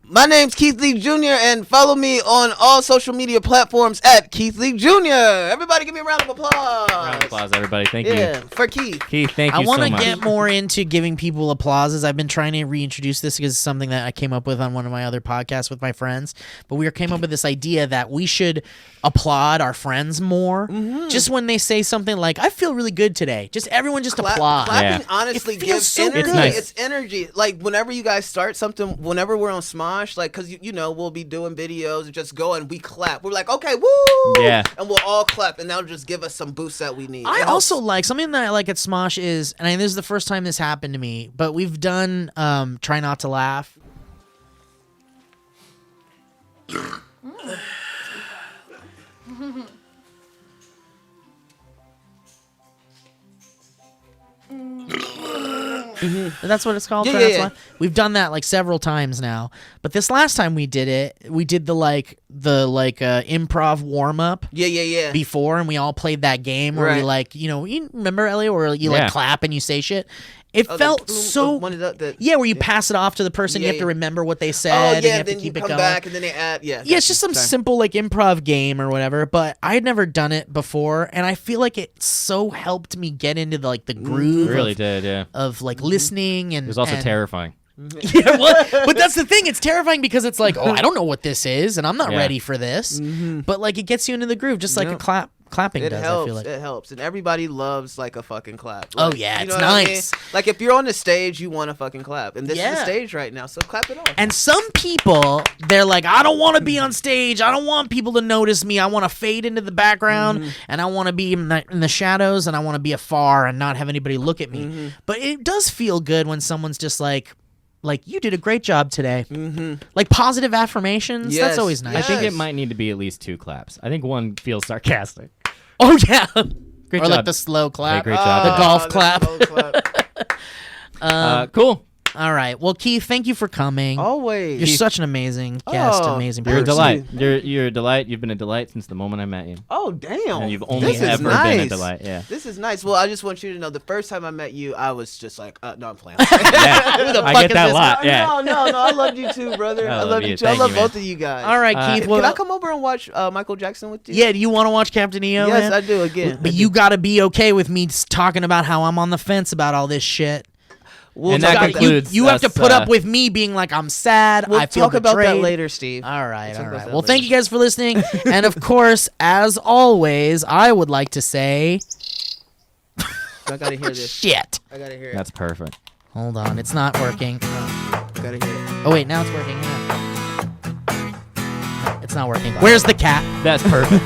My name's Keith Lee Jr. and follow me on all social media platforms at Keith Lee Jr. Everybody give me a round of applause. Round of applause, everybody. Thank Yeah, you. for Keith. Keith, thank you I want so to much. get more into giving people applauses. I've been trying to reintroduce this because it's something that I came up with on one of my other podcasts with my friends. But we came up with this idea that we should applaud our friends more. Just when they say something like, I feel really good today. Just everyone just applaud. Clapping Yeah. honestly It feels gives so energy. good. Nice. It's energy. Like whenever you guys start something, whenever we're on SMOSH, like because you know we'll be doing videos and just go and we clap. We're like, okay, woo, Yeah. and we'll all clap, and that'll just give us some boost that we need. I It also helps. like something that I like at Smosh is, and this is the first time this happened to me, but we've done Try Not to Laugh. That's what it's called. Yeah, Try Not to yeah. Laugh. We've done that like several times now, but this last time we did it, we did the improv warm up Yeah. before, and we all played that game where we Right. like, you remember, Elliot, where you Yeah. like clap and you say shit. It Oh, the felt boom, so one of the- yeah, where you pass it off to the person, you Yeah, have to yeah. remember what they said, Oh and you yeah, have then to you keep it come going. back and then they add. Yeah, Yeah, it's just some Sorry. simple like improv game or whatever, but I had never done it before, and I feel like it so helped me get into the groove Really of, did, yeah. of like listening, and It was also and- terrifying. Yeah, but that's the thing. It's terrifying because it's like, oh, I don't know what this is, and I'm not Yeah. ready for this. But like, it gets you into the groove, just like Yeah. a clapping It does. helps. I feel like. It helps, and everybody loves like a fucking clap. Oh, Like, yeah, you know it's what I mean? nice. Like if you're on the stage, you want to fucking clap, and this is Yeah. the stage right now, so clap it off. And some people, they're like, I don't want to be on stage. I don't want people to notice me. I want to fade into the background, and I want to be in the shadows, and I want to be afar and not have anybody look at me. But it does feel good when someone's just like you did a great job today. Like positive affirmations. Yes. That's always nice. I think it Yes. might need to be at least 2 claps. I think one feels sarcastic. Oh yeah. Great or job. like the slow clap. great job. The golf the clap. slow clap. Cool. All right. Well, Keith, thank you for coming. Always. You're such an amazing guest, Oh, amazing You're a person. delight. You're a delight. You've been a delight since the moment I met you. Oh damn! And you've only This is ever nice. been a delight. Yeah. This is nice. Well, I just want you to know, the first time I met you, I was just like, no, I'm playing. Yeah. fuck I get is that a this? lot. Yeah. No, I loved you too, brother. I I love love you. you too. I Thank love you, man. both of you guys. All right, Keith. Can Well, I come over and watch Michael Jackson with you? yeah, do you want to watch Captain EO? Yes, man? I do. Again, But you got to be okay with me talking about how I'm on the fence about all this shit. We'll And talk that about concludes You have to us, put up with me being like, I'm sad. We'll I feel talk about betrayed. that later, Steve. All right, We'll talk all about right. that Well, later. thank you guys for listening. And of course, as always, I would like to say, I gotta hear this. shit. I gotta hear it. That's perfect. Hold on, it's not working. Gotta hear it. Oh wait, now it's working. Hang on. No, it's not working. Where's the cat? That's perfect.